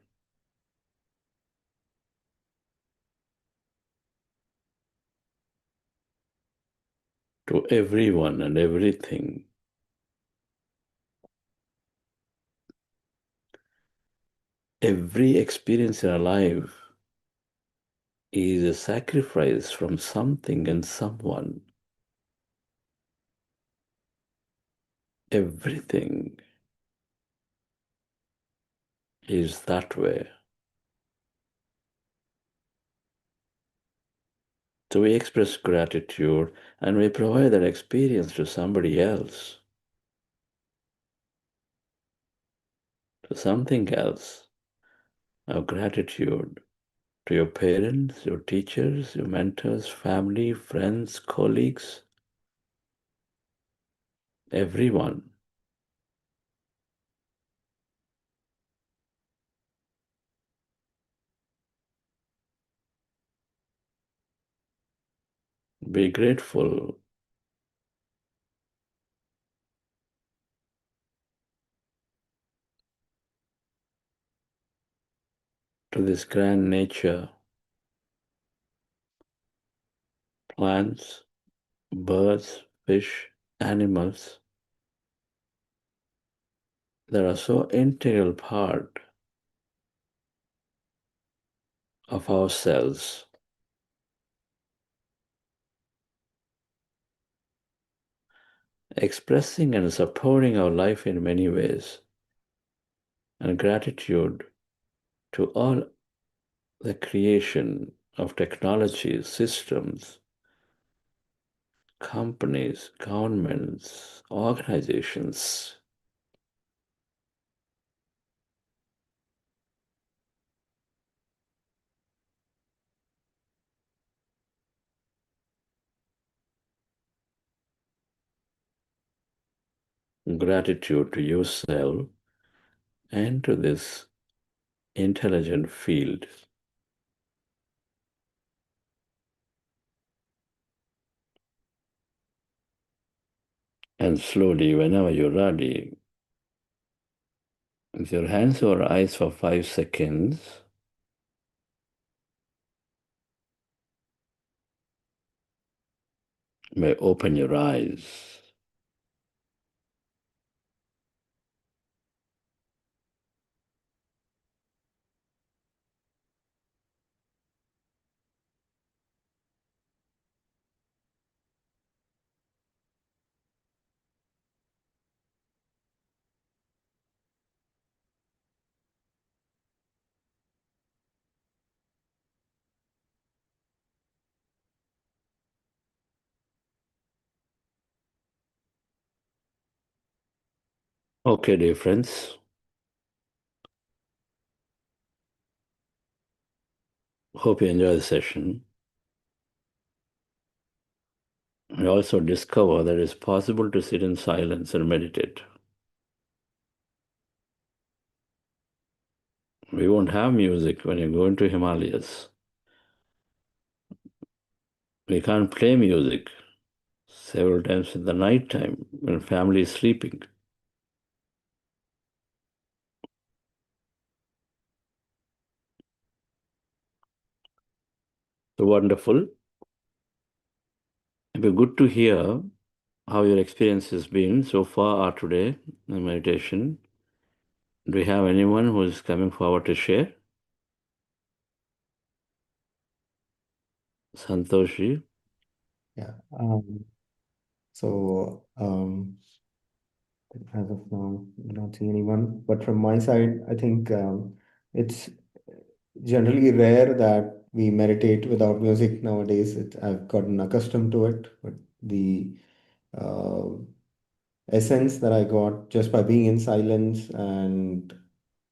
S3: to everyone and everything. Every experience in our life is a sacrifice from something and someone. Everything is that way. So we express gratitude and we provide that experience to somebody else, to something else. Our gratitude to your parents, your teachers, your mentors, family, friends, colleagues, everyone. Be grateful to this grand nature, plants, birds, fish, animals that are so integral part of ourselves. Expressing and supporting our life in many ways, and gratitude to all the creation of technology, systems, companies, governments, organizations. Gratitude to yourself and to this intelligent field. And slowly, whenever you're ready, with your hands over eyes for 5 seconds, you may open your eyes. Okay, dear friends. Hope you enjoy the session. We also discover that it's possible to sit in silence and meditate. We won't have music when you go into Himalayas. We can't play music several times in the night time when family is sleeping. So wonderful. It'd be good to hear how your experience has been so far today in meditation. Do you have anyone who is coming forward to share? Santoshi?
S2: Yeah. So, as of now, I don't see anyone. But from my side, I think it's generally rare that we meditate without music nowadays. I've gotten accustomed to it, but the uh, essence that I got just by being in silence and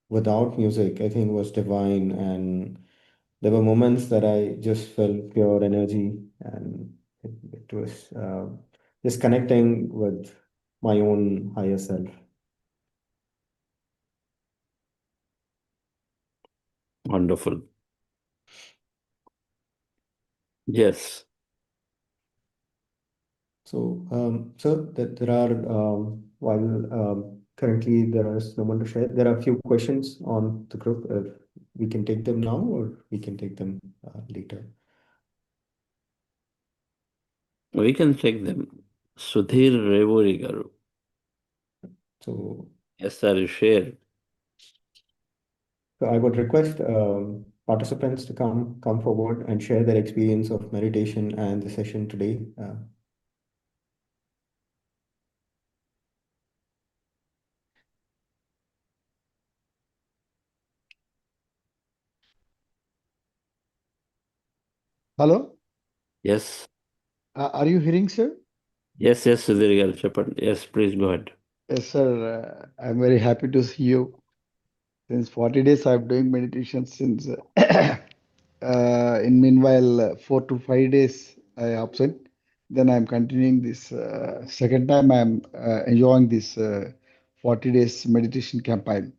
S2: without music, I think was divine. And there were moments that I just felt pure energy, and it was just connecting with my own higher self.
S3: Wonderful. Yes.
S2: So that there are, while currently there is no one to share, there are a few questions on the group. We can take them now, or we can take them later.
S3: We can check them. Sudhir Revuri Garu.
S2: So,
S3: Yes, sir, you share.
S2: So I would request participants to come forward and share their experience of meditation and the session today.
S4: Hello,
S3: Yes.
S4: are you hearing, sir?
S3: Yes, Sudhir garu చెప్పండి. Yes, please go ahead.
S4: Yes, sir. I'm very happy to see you. Since 40 days, I'm doing meditation since. In meanwhile, 4 to 5 days I absent. Then I'm continuing this. Second time I'm enjoying this 40 days meditation campaign.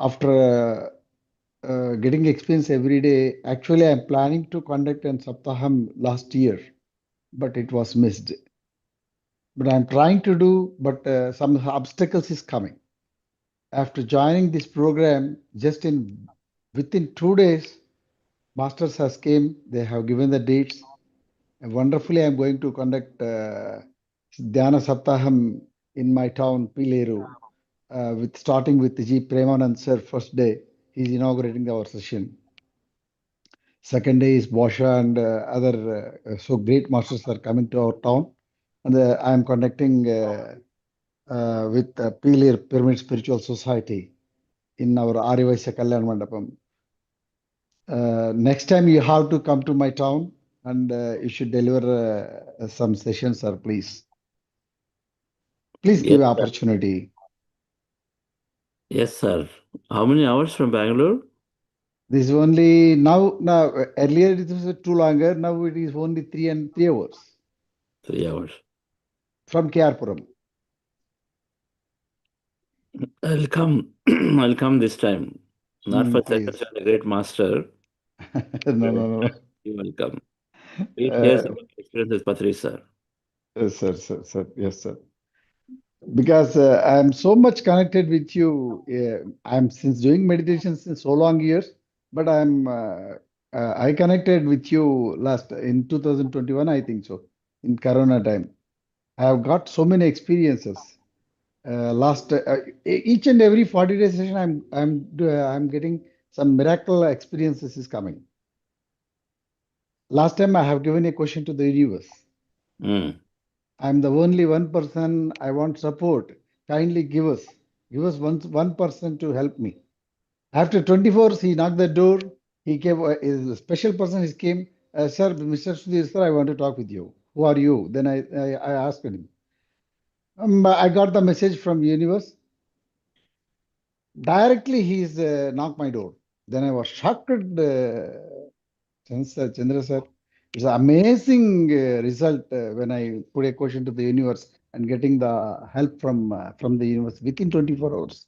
S4: After getting experience every day, actually I'm planning to conduct an Saptaham last year, but it was missed. But I'm trying to do, but some obstacles is coming. After joining this program, just in within 2 days, masters has came. They have given the dates. And wonderfully, I'm going to conduct Dhyana Saptaham in my town, Pileru, with starting with G. Premanand sir first day. He's inaugurating our session. Second day is Bosha and other so great masters are coming to our town, and I am conducting with Pilir Pyramid Spiritual Society in our Arivaisya Kalyan Mandapam. Next time you have to come to my town and you should deliver some sessions, sir, please. Please
S3: Yes,
S4: give
S3: sir.
S4: opportunity.
S3: Yes, sir. How many hours from Bangalore?
S4: This is only now earlier it was too longer. Now it is only 3 hours
S3: 3 hours.
S4: from KR
S3: I'll come. I'll come this time. Not for
S4: please.
S3: sessions with a great master.
S4: No.
S3: You will come. Please share some of your experience with Patri, sir.
S4: Yes, sir. Yes, sir. Because I'm so much connected with you. I'm since doing meditation since so long years, but I connected with you last in 2021, I think so, in Corona time. I have got so many experiences. Last each and every 40 day session, I'm getting some miracle experiences is coming. Last time I have given a question to the universe.
S3: Mm.
S4: I'm the only one person I want support. Kindly give us one person to help me. After 24 hours, he knocked the door. He came, a special person he came, sir, Mr. Sudhir, sir, I want to talk with you. Who are you? Then I asked him. I got the message from universe. Directly, he's knocked my door. Then I was shocked, Chandra sir. It's an amazing result when I put a question to the universe and getting the help from the universe within 24 hours.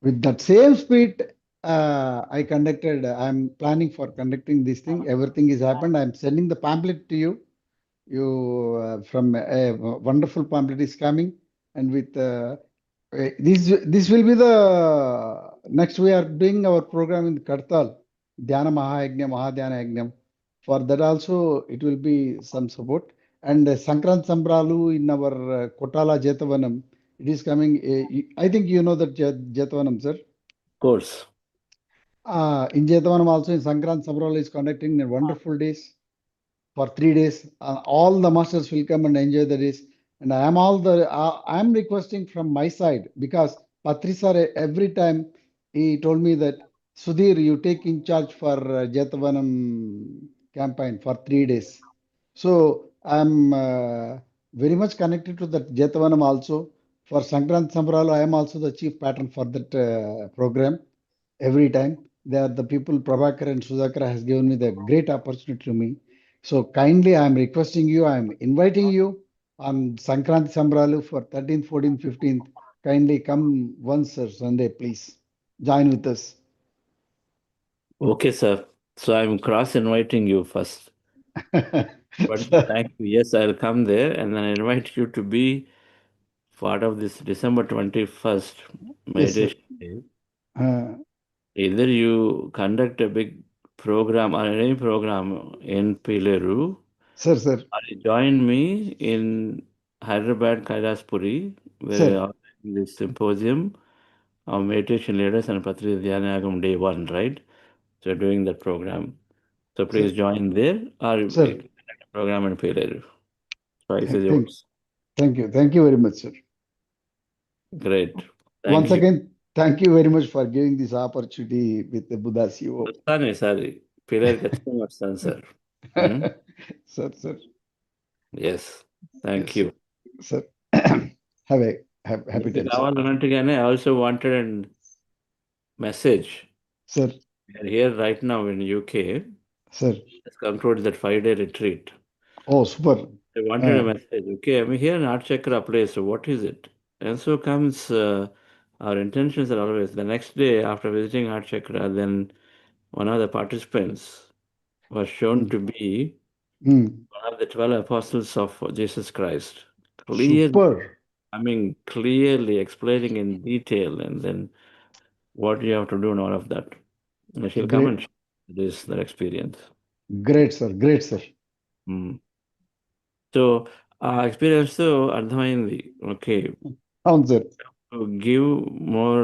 S4: With that same speed, I'm planning for conducting this thing. Everything is happened. I'm sending the pamphlet to you. From a wonderful pamphlet is coming, and with this will be the next. We are doing our program in Kartal, Dhyana Mahayagna, Mahadhyana Yagnam. For that also, it will be some support. And Sankrant Sambralu in our Kotala Jetavanam, it is coming. I think you know that Jetavanam, sir.
S3: Of course.
S4: In Jetavanam also, in Sankrant Sambralu is conducting a wonderful days for 3 days. All the masters will come and enjoy the days. And I am requesting from my side because Patri sir every time he told me that Sudhir, you take in charge for Jetavanam campaign for 3 days. So I'm very much connected to that Jetavanam also. For Sankrant Sambralo, I am also the chief patron for that program every time. They are the people Prabhakar and Sudhakar has given me the great opportunity to me. So kindly, I am requesting you, I am inviting you on Sankranti Sambralu for 13th, 14th, 15th. Kindly come once or Sunday, please. Join with us.
S3: Okay, sir. So I'm cross-inviting you first. But thank you. Yes, I'll come there and then I invite you to be part of this December 21st
S4: Yes, sir.
S3: meditation day. Either you conduct a big program or any program in Pileru,
S4: Sir.
S3: or you join me in Hyderabad, Kailaspuri, where
S4: Sir.
S3: I organize this symposium of meditation leaders and Patri Dhyanagam day 1, right? So you're doing that program. So please join there or
S4: Sir.
S3: program and pay later. Price is
S4: Thank
S3: yours.
S4: you. Thank you very much, sir.
S3: Great.
S4: Once
S3: Thank you.
S4: again, thank you very much for giving this opportunity with the Buddha CEO.
S3: Sorry. Pillar ఖచ్చితంగా వస్తాను sir.
S4: Sir.
S3: Yes. Thank
S4: Yes,
S3: you.
S4: Sir. Have a happy time, sir.
S3: కావాలన్నట్టుగానే I also wanted a message.
S4: Sir.
S3: We are here right now in UK.
S4: Sir.
S3: Let's conclude that 5-day retreat.
S4: Oh, super.
S3: I wanted a message. Okay, I'm here in Art Chakra place. So what is it? And so comes our intentions are always the next day after visiting Art Chakra, then one of the participants was shown to be one of the 12 apostles of Jesus Christ.
S4: Super.
S3: Clearly explaining in detail and then what you have to do and all of that. And she'll come and share their experience.
S4: Great, sir. Great, sir.
S3: So ఆ experience అర్థమైంది. Okay,
S4: అవును sir.
S3: give more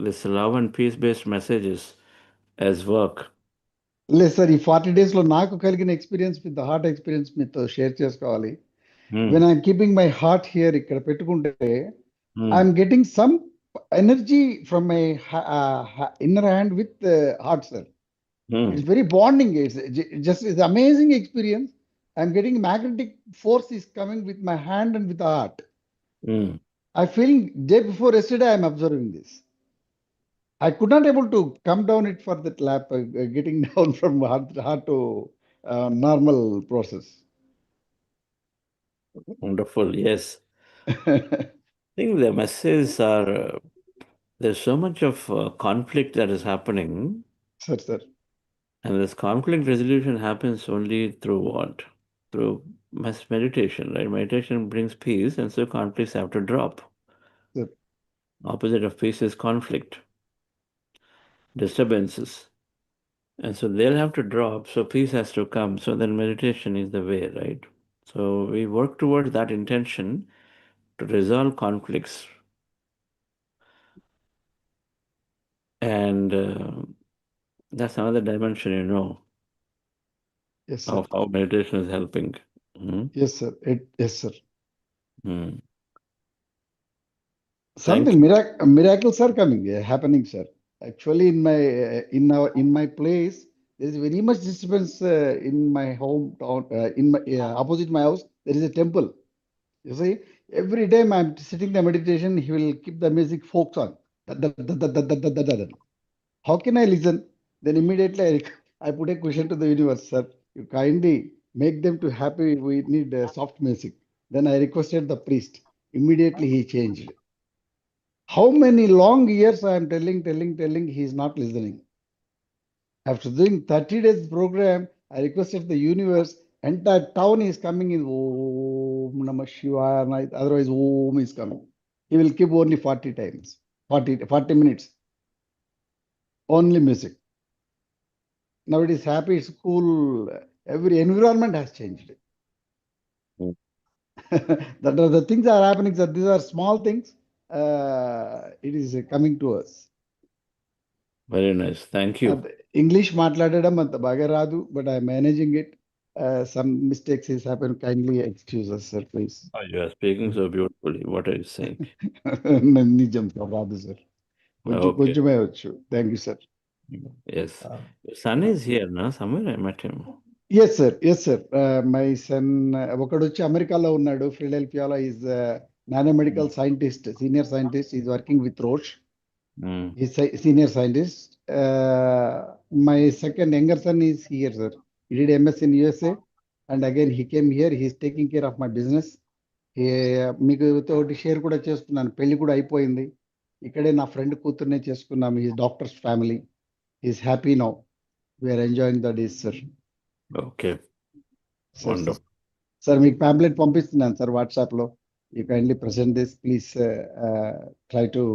S3: this love and peace based messages as work.
S4: లేదు sir, ఈ 40 days లో నాకు కలిగిన experience with heart experience మీతో share చేసుకోవాలి. When I'm keeping my heart here, ఇక్కడ పెట్టుకుంటే I'm getting some energy from my inner hand with heart, sir. It's very bonding. It's amazing experience. I'm getting magnetic force is coming with my hand and with the heart. I feel day before yesterday I'm observing this. I could not able to come down it for that lap, getting down from heart to normal process.
S3: Wonderful, yes. I think the messages are, there's so much of conflict that is happening.
S4: Sir.
S3: And this conflict resolution happens only through what? Through meditation, right? Meditation brings peace, and so conflicts have to drop.
S4: Sir.
S3: Opposite of peace is conflict, disturbances. And so they'll have to drop, so peace has to come. So then meditation is the way, right? So we work towards that intention to resolve conflicts. And that's another dimension,
S4: Yes, sir.
S3: of how meditation is helping.
S4: Yes, sir. Yes, sir.
S3: Something
S4: miracles are coming, happening, sir. Actually, in my place, there is very much disturbance in my hometown. In my opposite my house, there is a temple. You see, every time I'm sitting the meditation, he will keep the music folk song. How can I listen? Then immediately I put a question to the universe, sir. You kindly make them to happy. We need soft music. Then I requested the priest. Immediately he changed. How many long years I am telling, he is not listening. After doing 30 days program, I requested the universe, entire town is coming in Om Namah Shivaya, otherwise Om is coming. He will keep only 40 times, 40 minutes. Only music. Now it is happy, it's cool, every environment has changed. That are the things are happening, sir. These are small things. It is coming to us.
S3: Very nice. Thank you.
S4: English మాట్లాడడం అంత బాగా రాదు, but I'm managing it. Some mistakes has happened. Kindly excuse us, sir, please.
S3: Oh, you are speaking so beautifully. What are you saying?
S4: నిజం sir, రాదు sir. కొంచెమే వచ్చు. Thank you, sir.
S3: Yes. Your son is here, no? Somewhere I met him.
S4: Yes, sir. My son ఒకడు వచ్చి అమెరికాలో ఉన్నాడు, ఫిలడెల్ఫియాలో. Is nanomedical scientist, senior scientist. Is working with Roche. He's a senior scientist. My second younger son is here, sir. He did MS in USA, and again he came here. He's taking care of my business. మీకు తోటి share కూడా చేస్తున్నాను. పెళ్లి కూడా అయిపోయింది. ఇక్కడే నా friend కూతుర్నే చేసుకున్నాము. ఈ doctors family. Is happy now. We are enjoying the days, sir.
S3: Okay,
S4: sir మీకు ప్యాంప్లెట్ పంపిస్తున్నాను సార్ వాట్సాప్లో. You kindly present this please. Try to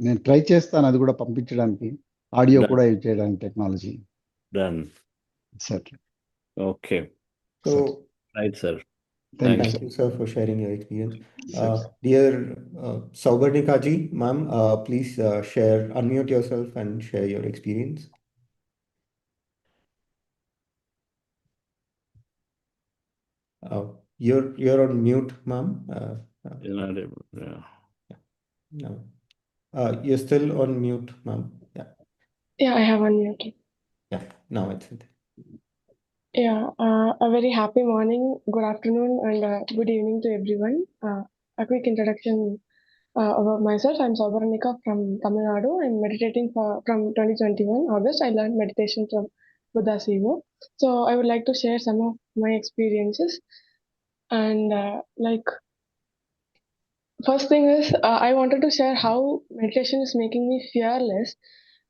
S4: నేను ట్రై చేస్తాను అది కూడా పంపించడానికి, ఆడియో కూడా యూజ్ చేయడానికి technology.
S3: Done
S4: sir.
S3: Okay, so right sir.
S4: Thank you,
S3: Thanks.
S4: sir.
S2: Thank you, sir, for sharing your experience.
S4: Yes.
S2: Dear Saubarnika ji, ma'am, please unmute yourself and share your experience. You're on mute, ma'am.
S3: You're not able, yeah.
S2: No. You're still on mute, ma'am. Yeah,
S5: Yeah, I have unmuted.
S2: yeah. Now it's it.
S5: Yeah, a very happy morning, good afternoon, and good evening to everyone. A quick introduction about myself. I'm Saubaranika from Tamil Nadu. I'm meditating from 2021 August. I learned meditation from Buddha CEO. So I would like to share some of my experiences. And first thing is, I wanted to share how meditation is making me fearless.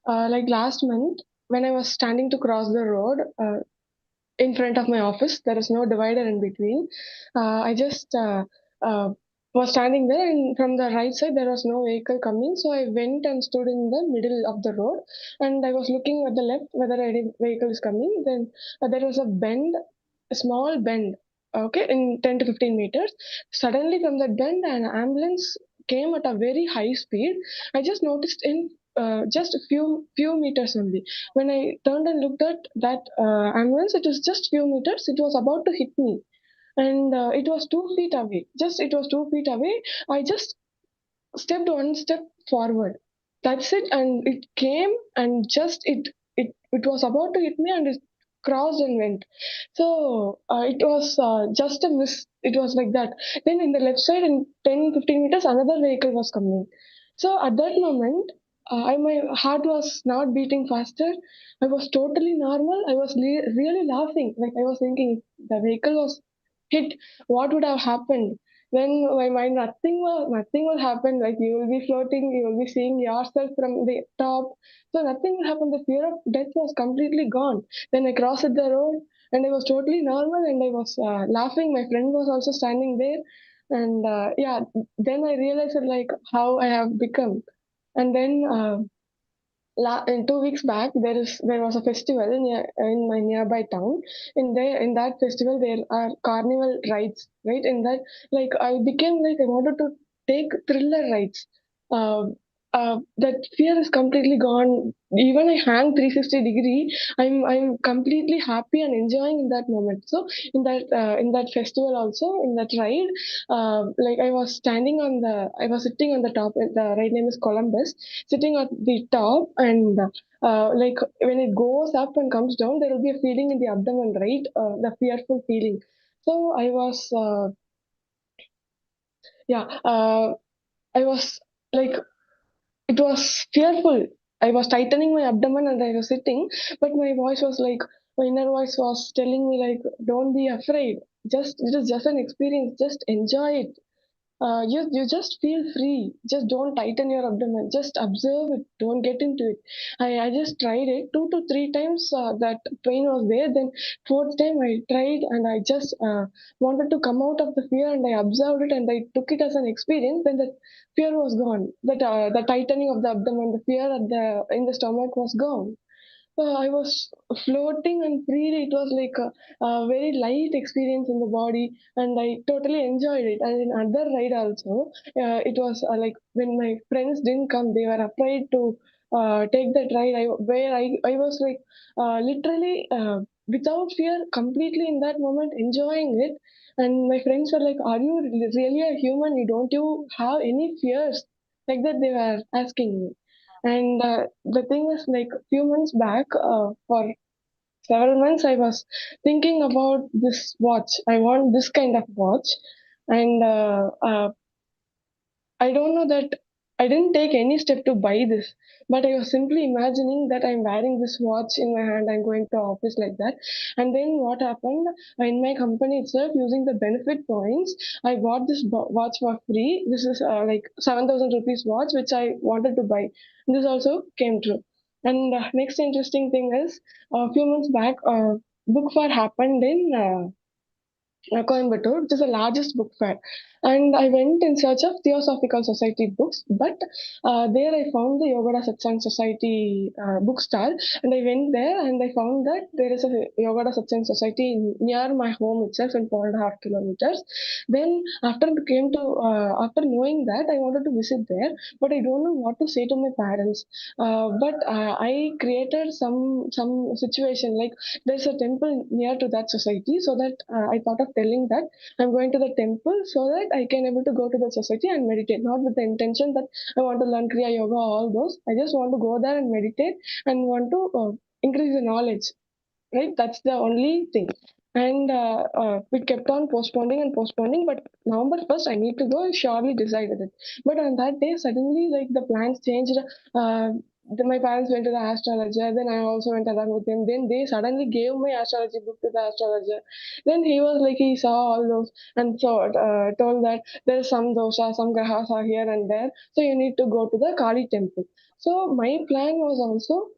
S5: Like last month, when I was standing to cross the road, in front of my office. There is no divider in between. I just was standing there, and from the right side there was no vehicle coming. So I went and stood in the middle of the road, and I was looking at the left whether any vehicle is coming. Then there was a bend, a small bend. Okay, in 10 to 15 meters. Suddenly, from that bend, an ambulance came at a very high speed. I just noticed in just a few meters only. When I turned and looked at that ambulance, it was just few meters. It was about to hit me, and it was 2 feet away. Just it was 2 feet away. I just stepped one step forward. That's it, and it came and just it was about to hit me, and it crossed and went. So it was just a miss. It was like that. Then in the left side, in 10-15 meters, another vehicle was coming. So at that moment, my heart was not beating faster. I was totally normal. I was really laughing. Like I was thinking, if the vehicle was hit, what would have happened? Then my mind, nothing will happen. Like you will be floating, you will be seeing yourself from the top. So nothing will happen. The fear of death was completely gone. Then I crossed the road, and I was totally normal, and I was laughing. My friend was also standing there, and yeah, then I realized like how I have become. And then in 2 weeks back, there was a festival in my nearby town. In that festival, there are carnival rides, right? In that, like I became like I wanted to take thriller rides. Uh, that fear is completely gone. Even I hang 360-degree, I'm completely happy and enjoying in that moment. So in that festival also, in that ride, like I was sitting on the top. The ride name is Columbus, sitting at the top, and like when it goes up and comes down, there will be a feeling in the abdomen, right? The fearful feeling. So I was yeah I was like, it was fearful. I was tightening my abdomen and I was sitting, but my voice was like, my inner voice was telling me like, don't be afraid, just it is just an experience, just enjoy it. You just feel free. Just don't tighten your abdomen. Just observe it. Don't get into it. I just tried it 2 to 3 times. That pain was there. Then fourth time I tried, and I just wanted to come out of the fear, and I observed it, and I took it as an experience. Then that fear was gone. That the tightening of the abdomen, the fear at the in the stomach was gone. I was floating and free. It was like a very light experience in the body, and I totally enjoyed it. And in other ride also, it was like when my friends didn't come, they were afraid to take that ride. I was like literally without fear, completely in that moment, enjoying it. And my friends were like, "Are you really a human? You don't you have any fears?" Like that, they were asking me. And the thing is, like a few months back, for several months, I was thinking about this watch. I want this kind of watch, and I don't know that I didn't take any step to buy this, but I was simply imagining that I'm wearing this watch in my hand, I'm going to office like that. And then what happened in my company itself, using the benefit points, I bought this watch for free. This is like 7,000 rupees watch, which I wanted to buy. This also came true. And next interesting thing is, a few months back, book fair happened in Coimbatore, which is the largest book fair. And I went in search of Theosophical Society books, but there I found the Yogoda Satsang Society bookstall, and I went there and I found that there is a Yogoda Satsang Society near my home itself in 4.5 kilometers. Then after knowing that, I wanted to visit there, but I don't know what to say to my parents. But I created some situation like there's a temple near to that society, so that I thought of telling that I'm going to the temple so that I can able to go to the society and meditate, not with the intention that I want to learn Kriya Yoga, all those. I just want to go there and meditate and want to increase the knowledge, right? That's the only thing. And we kept on postponing and postponing, but November 1st, I need to go. I surely decided it. But on that day, suddenly, like the plans changed. My parents went to the astrologer, then I also went along with him. Then they suddenly gave my astrology book to the astrologer. Then he was like, he saw all those and so told that there is some dosha, some grahas are here and there. So you need to go to the Kali temple. So my plan was also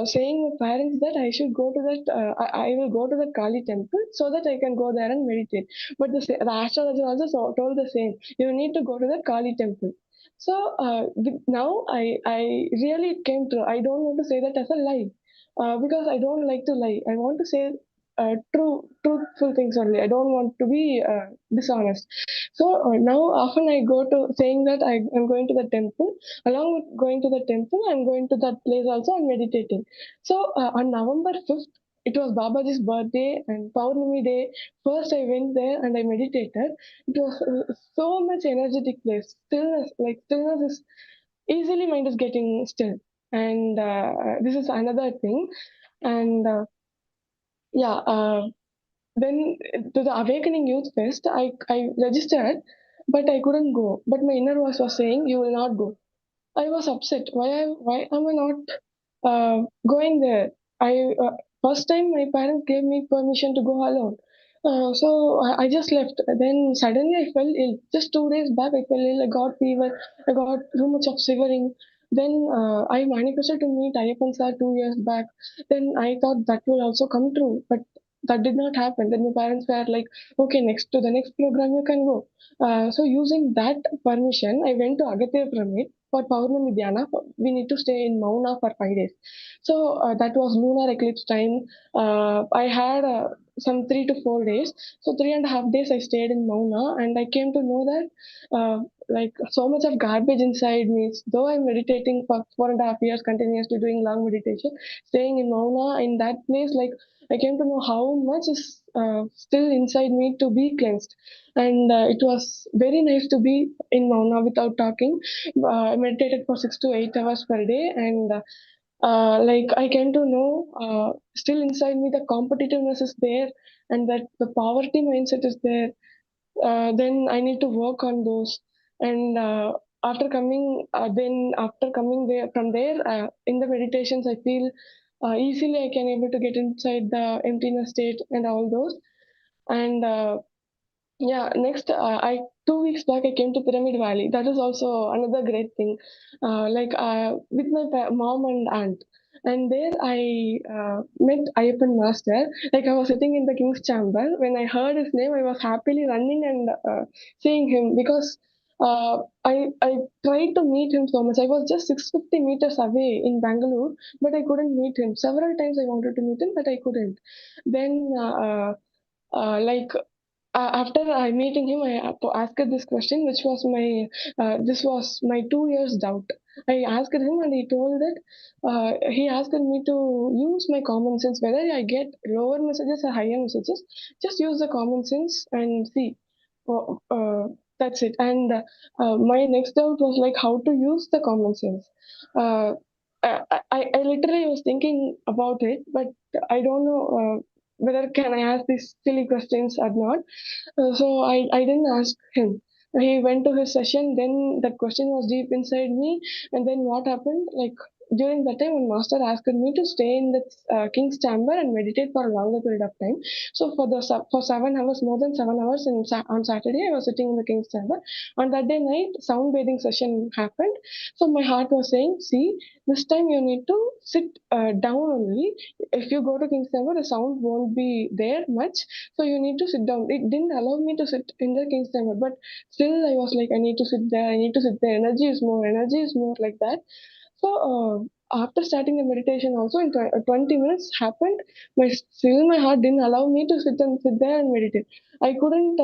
S5: saying my parents that I should go to that, I will go to the Kali temple so that I can go there and meditate. But the astrologer also told the same. You need to go to the Kali temple. So now I really it came true. I don't want to say that as a lie because I don't like to lie. I want to say truthful things only. I don't want to be dishonest. So now often I go to saying that I am going to the temple. Along with going to the temple, I'm going to that place also and meditating. So on November 5th, it was Babaji's birthday and Paurnami day. First, I went there and I meditated. It was so much energetic place. Stillness, like stillness is easily mind is getting still. And this is another thing. And yeah, then to the Awakening Youth Fest, I registered, but I couldn't go. But my inner voice was saying, "You will not go." I was upset. Why am I not going there? I first time my parents gave me permission to go alone. So I just left. Then suddenly I fell ill. Just 2 days back I fell ill. I got fever. I got too much of shivering. Then I manifested to meet Ayyappan sir 2 years back. Then I thought that will also come true, but that did not happen. Then my parents were like, "Okay, next to the next program you can go." So using that permission, I went to Agatya Pyramid for Paurnami Dhyana. We need to stay in Mauna for 5 days. So that was lunar eclipse time. I had some 3 to 4 days. So 3.5 days I stayed in Mauna, and I came to know that like so much of garbage inside me. Though I'm meditating for 4.5 years continuously doing long meditation, staying in Mauna in that place, like I came to know how much is still inside me to be cleansed. And it was very nice to be in Mauna without talking. I meditated for 6 to 8 hours per day, and like I came to know still inside me the competitiveness is there, and that the poverty mindset is there. Then I need to work on those. And after coming there from there in the meditations, I feel easily I can able to get inside the emptiness state and all those. And yeah, next, 2 weeks back I came to Pyramid Valley. That is also another great thing. Like with my mom and aunt, and there I met Ayyappan Master. Like I was sitting in the king's chamber. When I heard his name, I was happily running and seeing him because I tried to meet him so much. I was just 650 meters away in Bangalore, but I couldn't meet him. Several times I wanted to meet him, but I couldn't. Then. Like after I meeting him, I asked this question, which was this was my 2 years doubt. I asked him, and he told that he asked me to use my common sense, whether I get lower messages or higher messages, just use the common sense and see. That's it. And my next doubt was like how to use the common sense. Uh, I literally was thinking about it, but I don't know whether can I ask these silly questions or not. So I didn't ask him. He went to his session, then that question was deep inside me, and then what happened? Like during that time, one master asked me to stay in the king's chamber and meditate for a longer period of time. So for 7 hours, more than 7 hours, on Saturday, I was sitting in the king's chamber. On that day night, sound bathing session happened. So my heart was saying, see, this time you need to sit down only. If you go to king's chamber, the sound won't be there much. So you need to sit down. It didn't allow me to sit in the king's chamber, but still I was like, I need to sit there. I need to sit there. Energy is more like that. So after starting the meditation, also in 20 minutes happened. My heart didn't allow me to sit there and meditate. I couldn't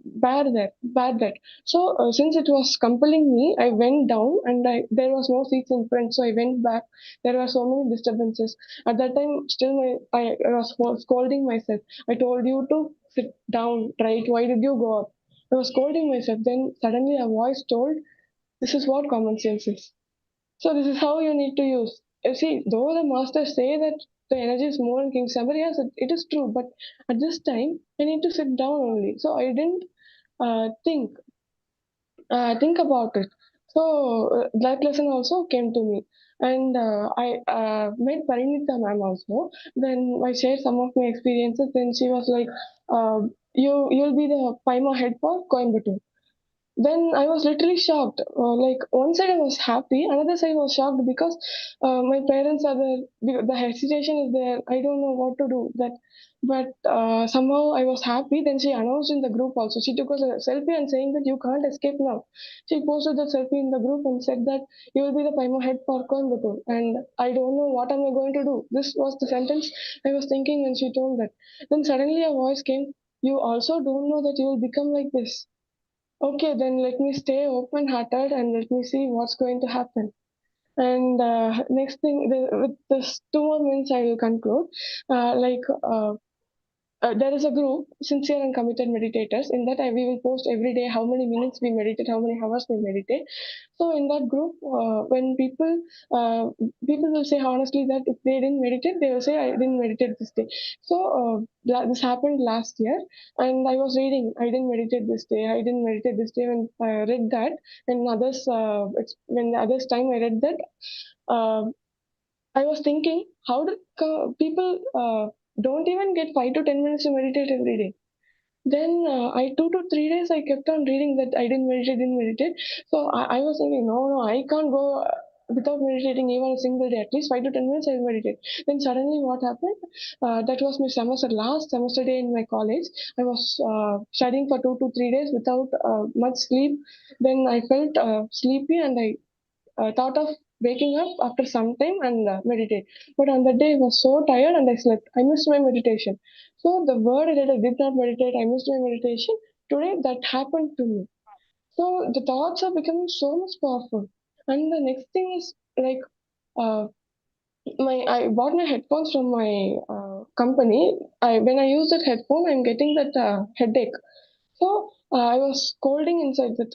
S5: bear that. So since it was compelling me, I went down and there was no seats in front, so I went back. There were so many disturbances. At that time, still I was scolding myself. I told you to sit down, right? Why did you go up? I was scolding myself. Then suddenly a voice told, "This is what common sense is." So this is how you need to use. See, though the masters say that the energy is more in King's Chamber, yes, it is true. But at this time, I need to sit down only. So I didn't think about it. So that lesson also came to me. And I met Parinita ma'am also. Then I shared some of my experiences. Then she was like, you'll be the Paima head for Coimbatore. Then I was literally shocked. Like one side I was happy, another side I was shocked because my parents are there. The hesitation is there. I don't know what to do. But somehow I was happy. Then she announced in the group also. She took a selfie and saying that you can't escape now. She posted the selfie in the group and said that you will be the Paimo head for Coimbatore. And I don't know what am I going to do. This was the sentence I was thinking when she told that. Then suddenly a voice came. You also don't know that you will become like this. Okay, then let me stay open hearted and let me see what's going to happen. And next thing, with this 2 more minutes, I will conclude. There is a group, sincere and committed meditators. In that, we will post every day how many minutes we meditate, how many hours we meditate. So in that group, when people will say honestly that if they didn't meditate, they will say I didn't meditate this day. So this happened last year, and I was reading I didn't meditate this day. I didn't meditate this day. When I read that, and when the others time I read that. I was thinking, how do people don't even get 5 to 10 minutes to meditate every day? Then 2 to 3 days I kept on reading that I didn't meditate. So I was thinking, no, I can't go without meditating even a single day. At least 5 to 10 minutes I will meditate. Then suddenly what happened? That was my last semester day in my college. I was studying for 2 to 3 days without much sleep. Then I felt sleepy and I thought of waking up after some time and meditate. But on that day, I was so tired and I slept. I missed my meditation. So the word that I did not meditate, I missed my meditation. Today, that happened to me. So the thoughts are becoming so much powerful. And the next thing is like, uh, I bought my headphones from my company. When I use that headphone, I'm getting that headache. So I was scolding inside that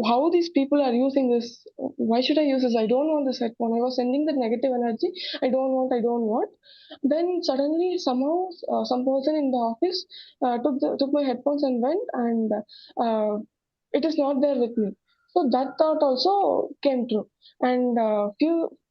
S5: how these people are using this. Why should I use this? I don't want this headphone. I was sending that negative energy. I don't want. I don't want. Then suddenly, somehow, some person in the office took my headphones and went, and uh, it is not there with me. So that thought also came true. And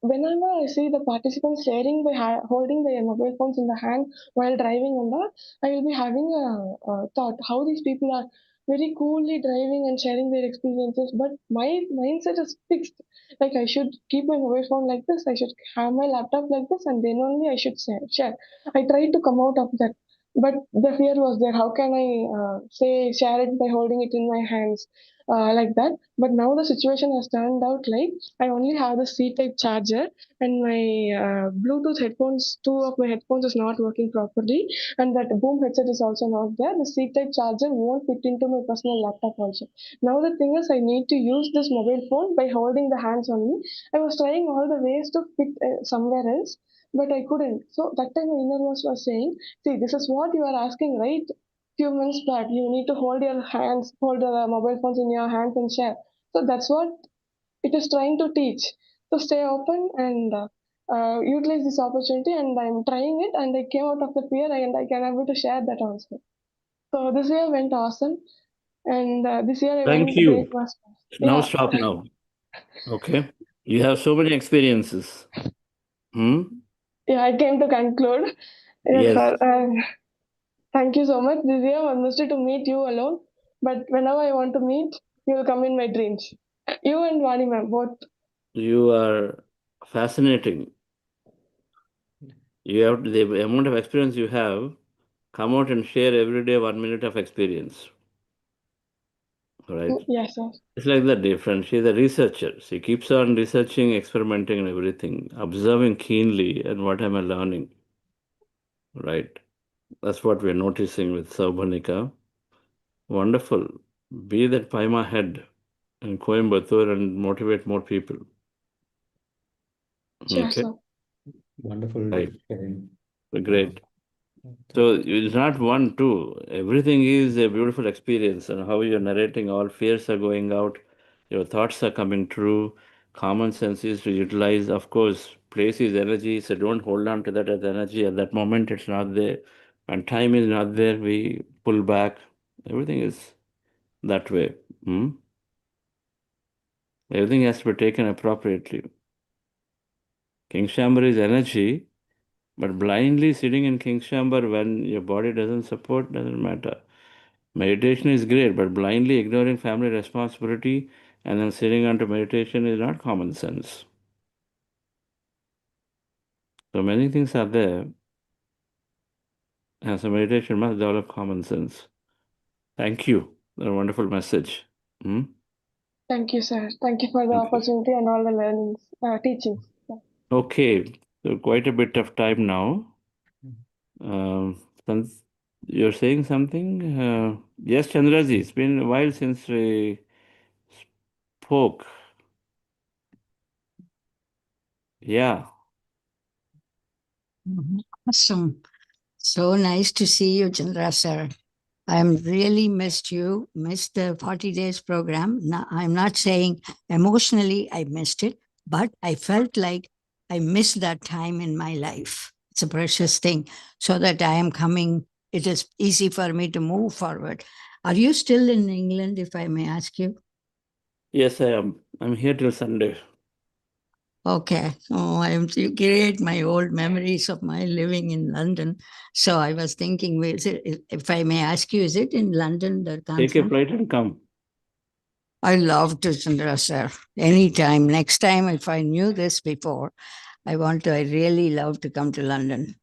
S5: whenever I see the participants sharing by holding their mobile phones in the hand while driving and all, I will be having a thought how these people are very coolly driving and sharing their experiences. But my mindset is fixed. Like I should keep my mobile phone like this. I should have my laptop like this, and then only I should share. I tried to come out of that. But the fear was there. How can I say share it by holding it in my hands like that? But now the situation has turned out like I only have the C-type charger and my Bluetooth headphones. Two of my headphones is not working properly, and that boom headset is also not there. The C-type charger won't fit into my personal laptop also. Now the thing is, I need to use this mobile phone by holding the hands only. I was trying all the ways to fit somewhere else, but I couldn't. So that time my inner voice was saying, see, this is what you are asking, right? Few months back, you need to hold the mobile phones in your hands and share. So that's what it is trying to teach. So stay open and utilize this opportunity. And I'm trying it, and I came out of the fear, and I can able to share that also. So this year went awesome, and this year I
S3: Thank
S5: went
S3: you.
S5: great masters.
S3: Now
S5: Yeah.
S3: stop now. Okay. You have so many experiences.
S5: Yeah, I came to conclude. Yes,
S3: Yes,
S5: sir. Thank you so much. This year I missed to meet you alone, but whenever I want to meet, you will come in my dreams. You and Vani ma'am both.
S3: you are fascinating. You have the amount of experience you have. Come out and share every day 1 minute of experience. All right.
S5: Yes, sir.
S3: It's like that different. She's a researcher. She keeps on researching, experimenting, and everything, observing keenly, and what am I learning? Right. That's what we're noticing with Saubhanika. Wonderful. Be that Paima head in Coimbatore and motivate more people.
S5: Sure,
S3: Okay.
S5: sir.
S2: Wonderful
S3: Right.
S2: sharing.
S3: Great. So it's not one, two. Everything is a beautiful experience, and how you're narrating, all fears are going out, your thoughts are coming true, common sense is to utilize. Of course, place is energy, so don't hold on to that as energy. At that moment, it's not there. When time is not there, we pull back. Everything is that way. Hmm? Everything has to be taken appropriately. King's Chamber is energy, but blindly sitting in King's Chamber when your body doesn't support doesn't matter. Meditation is great, but blindly ignoring family responsibility and then sitting onto meditation is not common sense. So many things are there, and so meditation must develop common sense. Thank you. A wonderful message. Hmm?
S5: Thank you, sir. Thank you for the
S3: Thank you.
S5: opportunity and all the learnings, teachings.
S3: Okay, so quite a bit of time now. Since you're saying something, yes, Chandraji, it's been a while since we spoke. Yeah.
S6: Awesome. So nice to see you, Chandra sir. I'm really missed you, missed the 40 days program. Now, I'm not saying emotionally I missed it, but I felt like I missed that time in my life. It's a precious thing. So that I am coming, it is easy for me to move forward. Are you still in England, if I may ask you?
S3: Yes, I am. I'm here till Sunday.
S6: Okay. Oh, I am to create my old memories of my living in London. So I was thinking, if I may ask you, is it in London, the
S3: Take a
S6: conference?
S3: flight and come.
S6: I love to, Chandra sir. Anytime. Next time, if I knew this before, I really love to come to London.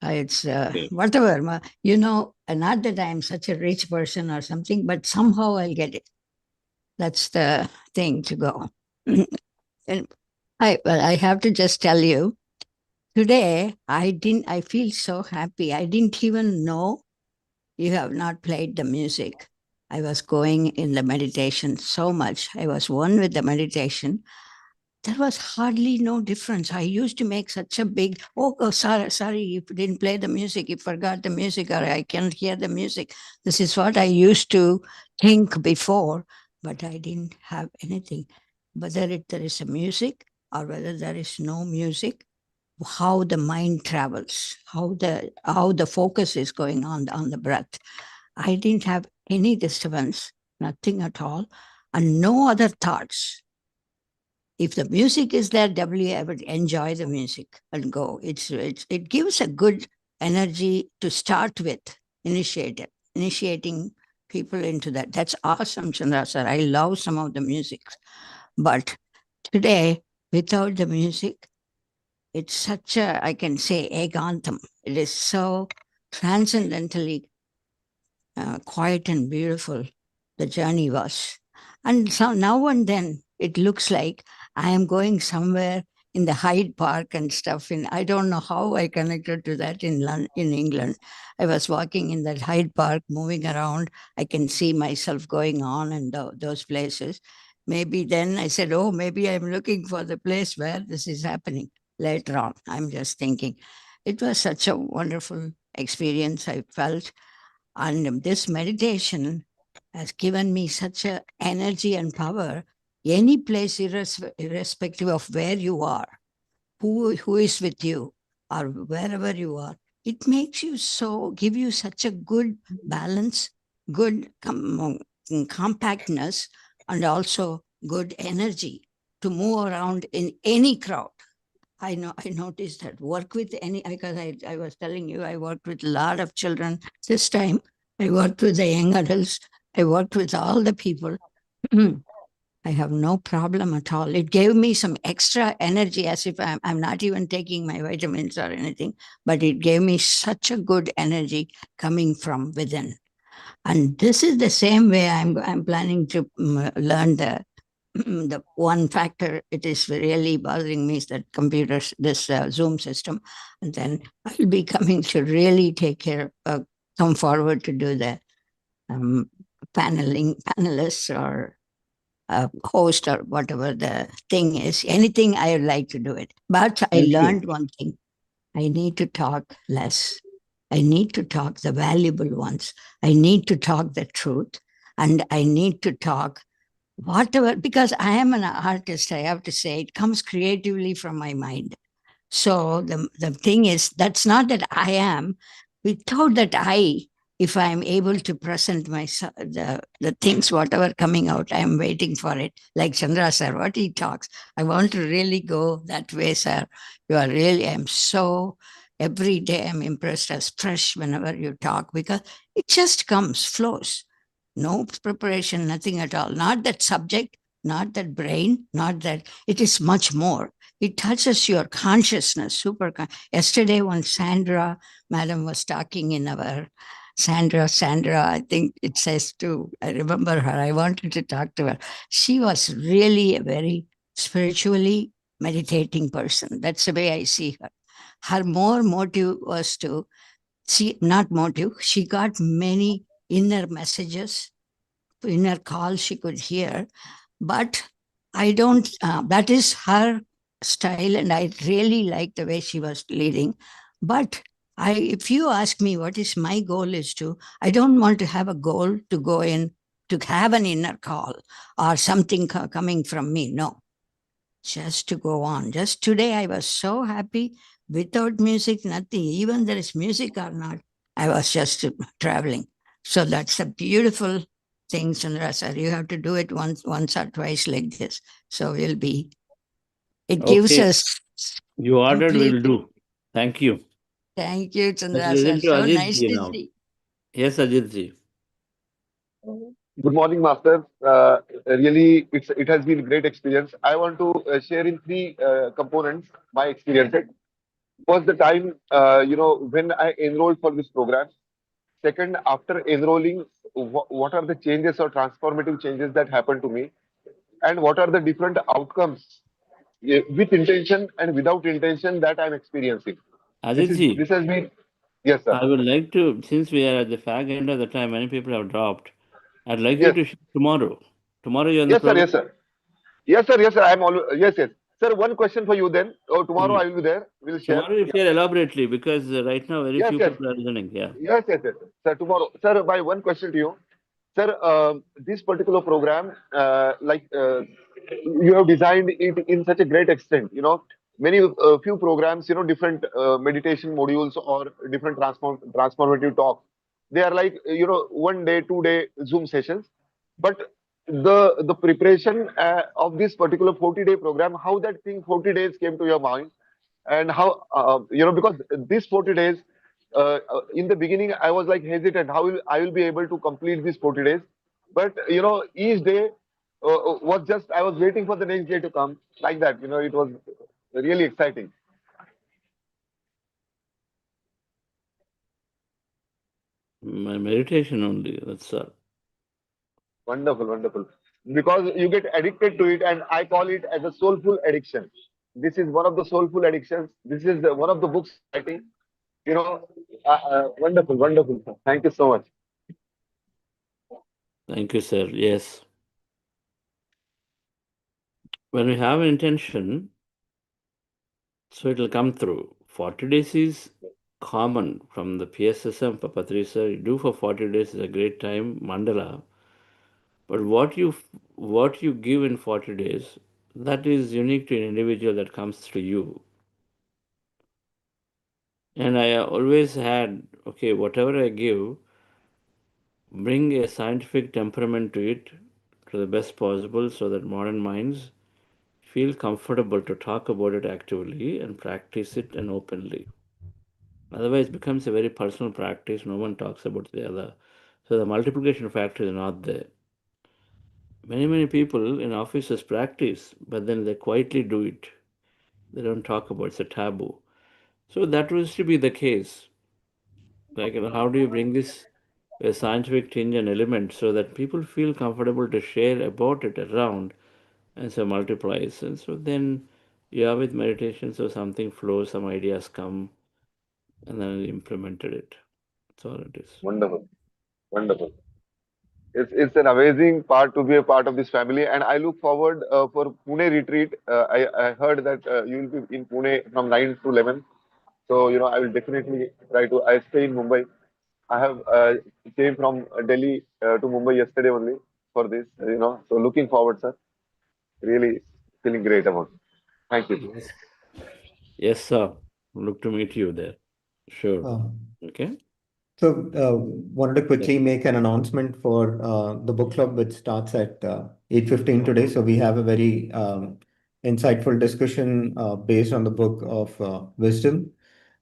S6: It's
S3: Okay.
S6: whatever. Not that I'm such a rich person or something, but somehow I'll get it. That's the thing to go. And I have to just tell you, today I feel so happy. I didn't even know you have not played the music. I was going in the meditation so much. I was one with the meditation. There was hardly no difference. I used to make such a big, sorry, you didn't play the music, you forgot the music, or I can't hear the music. This is what I used to think before, but I didn't have anything. Whether there is a music or whether there is no music, how the mind travels, how the focus is going on the breath. I didn't have any disturbance, nothing at all, and no other thoughts. If the music is there, I would enjoy the music and go. It gives a good energy to start with, initiating people into that. That's awesome, Chandra sir. I love some of the music. But today, without the music, it's such a, I can say, egantam. It is so transcendentally quiet and beautiful the journey was. And so now and then it looks like I am going somewhere in the Hyde Park and stuff. I don't know how I connected to that in England. I was walking in that Hyde Park, moving around. I can see myself going on in those places. Maybe then I said, oh, maybe I'm looking for the place where this is happening later on. I'm just thinking. It was such a wonderful experience I felt. And this meditation has given me such a energy and power. Any place, irrespective of where you are, who is with you, or wherever you are, it makes you give you such a good balance, good compactness, and also good energy to move around in any crowd. I noticed that work with because I was telling you, I worked with a lot of children. This time I worked with the young adults. I worked with all the people. I have no problem at all. It gave me some extra energy, as if I'm not even taking my vitamins or anything, but it gave me such a good energy coming from within. And this is the same way I'm planning to learn the the one factor it is really bothering me is that computers, this Zoom system, and then I'll be coming to really take care, come forward to do the panelists or host or whatever the thing is. Anything I would like to do it. But I
S2: Thank you.
S6: learned one thing: I need to talk less. I need to talk the valuable ones. I need to talk the truth, and I need to talk whatever, because I am an artist, I have to say, it comes creatively from my mind. So the thing is, that's not that I am. Without that if I'm able to present the things, whatever coming out, I'm waiting for it. Like Chandra sir, what he talks, I want to really go that way, sir. You are really, I'm so, every day I'm impressed as fresh whenever you talk, because it just comes, flows. No preparation, nothing at all. Not that subject, not that brain, not that, it is much more. It touches your consciousness, yesterday when Sandra madam was talking in our Sandra, I think it says too, I remember her, I wanted to talk to her. She was really a very spiritually meditating person. That's the way I see her. Her more motive was to see, not motive, she got many inner messages, inner calls she could hear, but I don't, that is her style, and I really like the way she was leading. But if you ask me what is my goal is to, I don't want to have a goal to go in to have an inner call or something coming from me. No, just to go on. Just today, I was so happy without music, nothing. Even there is music or not, I was just traveling. So that's a beautiful thing, Chandra sir. You have to do it once or twice like this. So we'll be. It gives
S3: Okay.
S6: us
S3: You ordered, we'll
S6: completely.
S3: do. Thank you.
S6: Thank you,
S3: Let's
S6: Chandra sir.
S3: listen to
S6: So
S3: Ajit
S6: nice
S3: ji
S6: to
S3: now.
S6: see.
S3: Yes, Ajit ji.
S7: Good morning, Master. Really, it has been a great experience. I want to share in three components my experiences. First, the time when I enrolled for this program. Second, after enrolling, what are the changes or transformative changes that happened to me, and what are the different outcomes with intention and without intention that I'm experiencing.
S3: Ajit ji,
S7: This has been, yes, sir.
S3: I would like to, since we are at the fag end of the time, many people have dropped. I'd like you
S7: Yes,
S3: to share tomorrow. Tomorrow you're on the
S7: yes, sir.
S3: program?
S7: Yes, sir. Yes, sir. Yes, sir. I'm all. Yes, yes. Sir, one question for you then. Oh, tomorrow
S3: Hmm.
S7: I will be there. We'll share.
S3: Tomorrow you
S7: Yeah.
S3: share elaborately, because right now very
S7: Yes,
S3: few
S7: yes.
S3: people are listening. Yeah.
S7: Yes, yes, yes. Sir, tomorrow. Sir, my one question to you. Sir, this particular program, you have designed it in such a great extent. Many few programs, different meditation modules or different transformative talks. They are like, 1 day, 2 day Zoom sessions. But the preparation of this particular 40-day program, how that thing 40 days came to your mind, and how because these 40 days in the beginning I was like hesitant how will I will be able to complete these 40 days, but each day was just I was waiting for the next day to come, like that. It was really exciting.
S3: My meditation only, that's all.
S7: Wonderful, wonderful. Because you get addicted to it, and I call it as a soulful addiction. This is one of the soulful addictions. This is one of the books I'm writing. Wonderful, wonderful, sir. Thank you so much.
S3: Thank you, sir. Yes. When we have an intention, so it will come through. 40 days is common from the PSSM, Papatri sir. You do for 40 days is a great time, mandala. But what you give in 40 days, that is unique to an individual that comes through you. And I always had, okay, whatever I give, bring a scientific temperament to it to the best possible so that modern minds feel comfortable to talk about it actively and practice it and openly. Otherwise, it becomes a very personal practice. No one talks about the other. So the multiplication factor is not there. Many people in offices practice, but then they quietly do it. They don't talk about it. It's a taboo. So that was to be the case. Like, how do you bring this a scientific tinge and element so that people feel comfortable to share about it around, and so multiplies. And so then, yeah, with meditation, so something flows, some ideas come, and then I implemented it. That's all it is.
S7: Wonderful. Wonderful. It's an amazing part to be a part of this family, and I look forward for Pune retreat. I heard that you will be in Pune from 9 to 11. So, I will definitely try to. I stay in Mumbai. I have came from Delhi to Mumbai yesterday only for this, So looking forward, sir. Really feeling great about it. Thank you.
S3: Yes. Yes, sir. Look to meet you there. Sure. Okay.
S2: So, wanted to quickly make an announcement for the book club, which starts at 8:15 today. So we have a very insightful discussion based on the book of wisdom,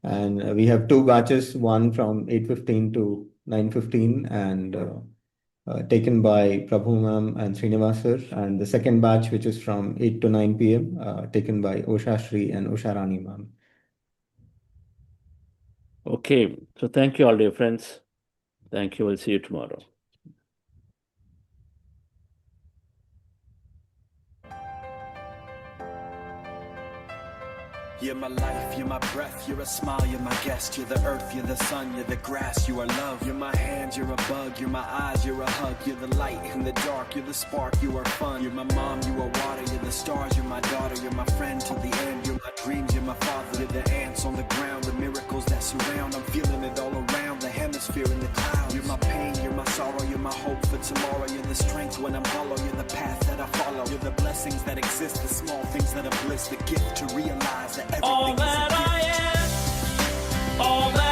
S2: and we have two batches, one from 8:15 to 9:15, and taken by Prabhu Ma'am and Srinivas sir, and the second batch, which is from 8 to 9 p.m., taken by Osha Shri and Osha Rani Ma'am.
S3: Okay. So thank you all, dear friends. Thank you. We'll see you tomorrow.
S8: You're my life, you're my breath, you're a smile, you're my guest. You're the earth, you're the sun, you're the grass, you are love. You're my hand, you're a bug, you're my eyes, you're a hug. You're the light in the dark, you're the spark, you are fun. You're my mom, you are water, you're the stars, you're my daughter. You're my friend till the end, you're my dreams, you're my father. You're the ants on the ground, the miracles that surround. I'm feeling it all around, the hemisphere in the clouds. You're my pain, you're my sorrow, you're my hope for tomorrow. You're the strength when I'm hollow, you're the path that I follow. You're the blessings that exist, the small things that are bliss. The gift to realize that everything
S9: all that I am, all that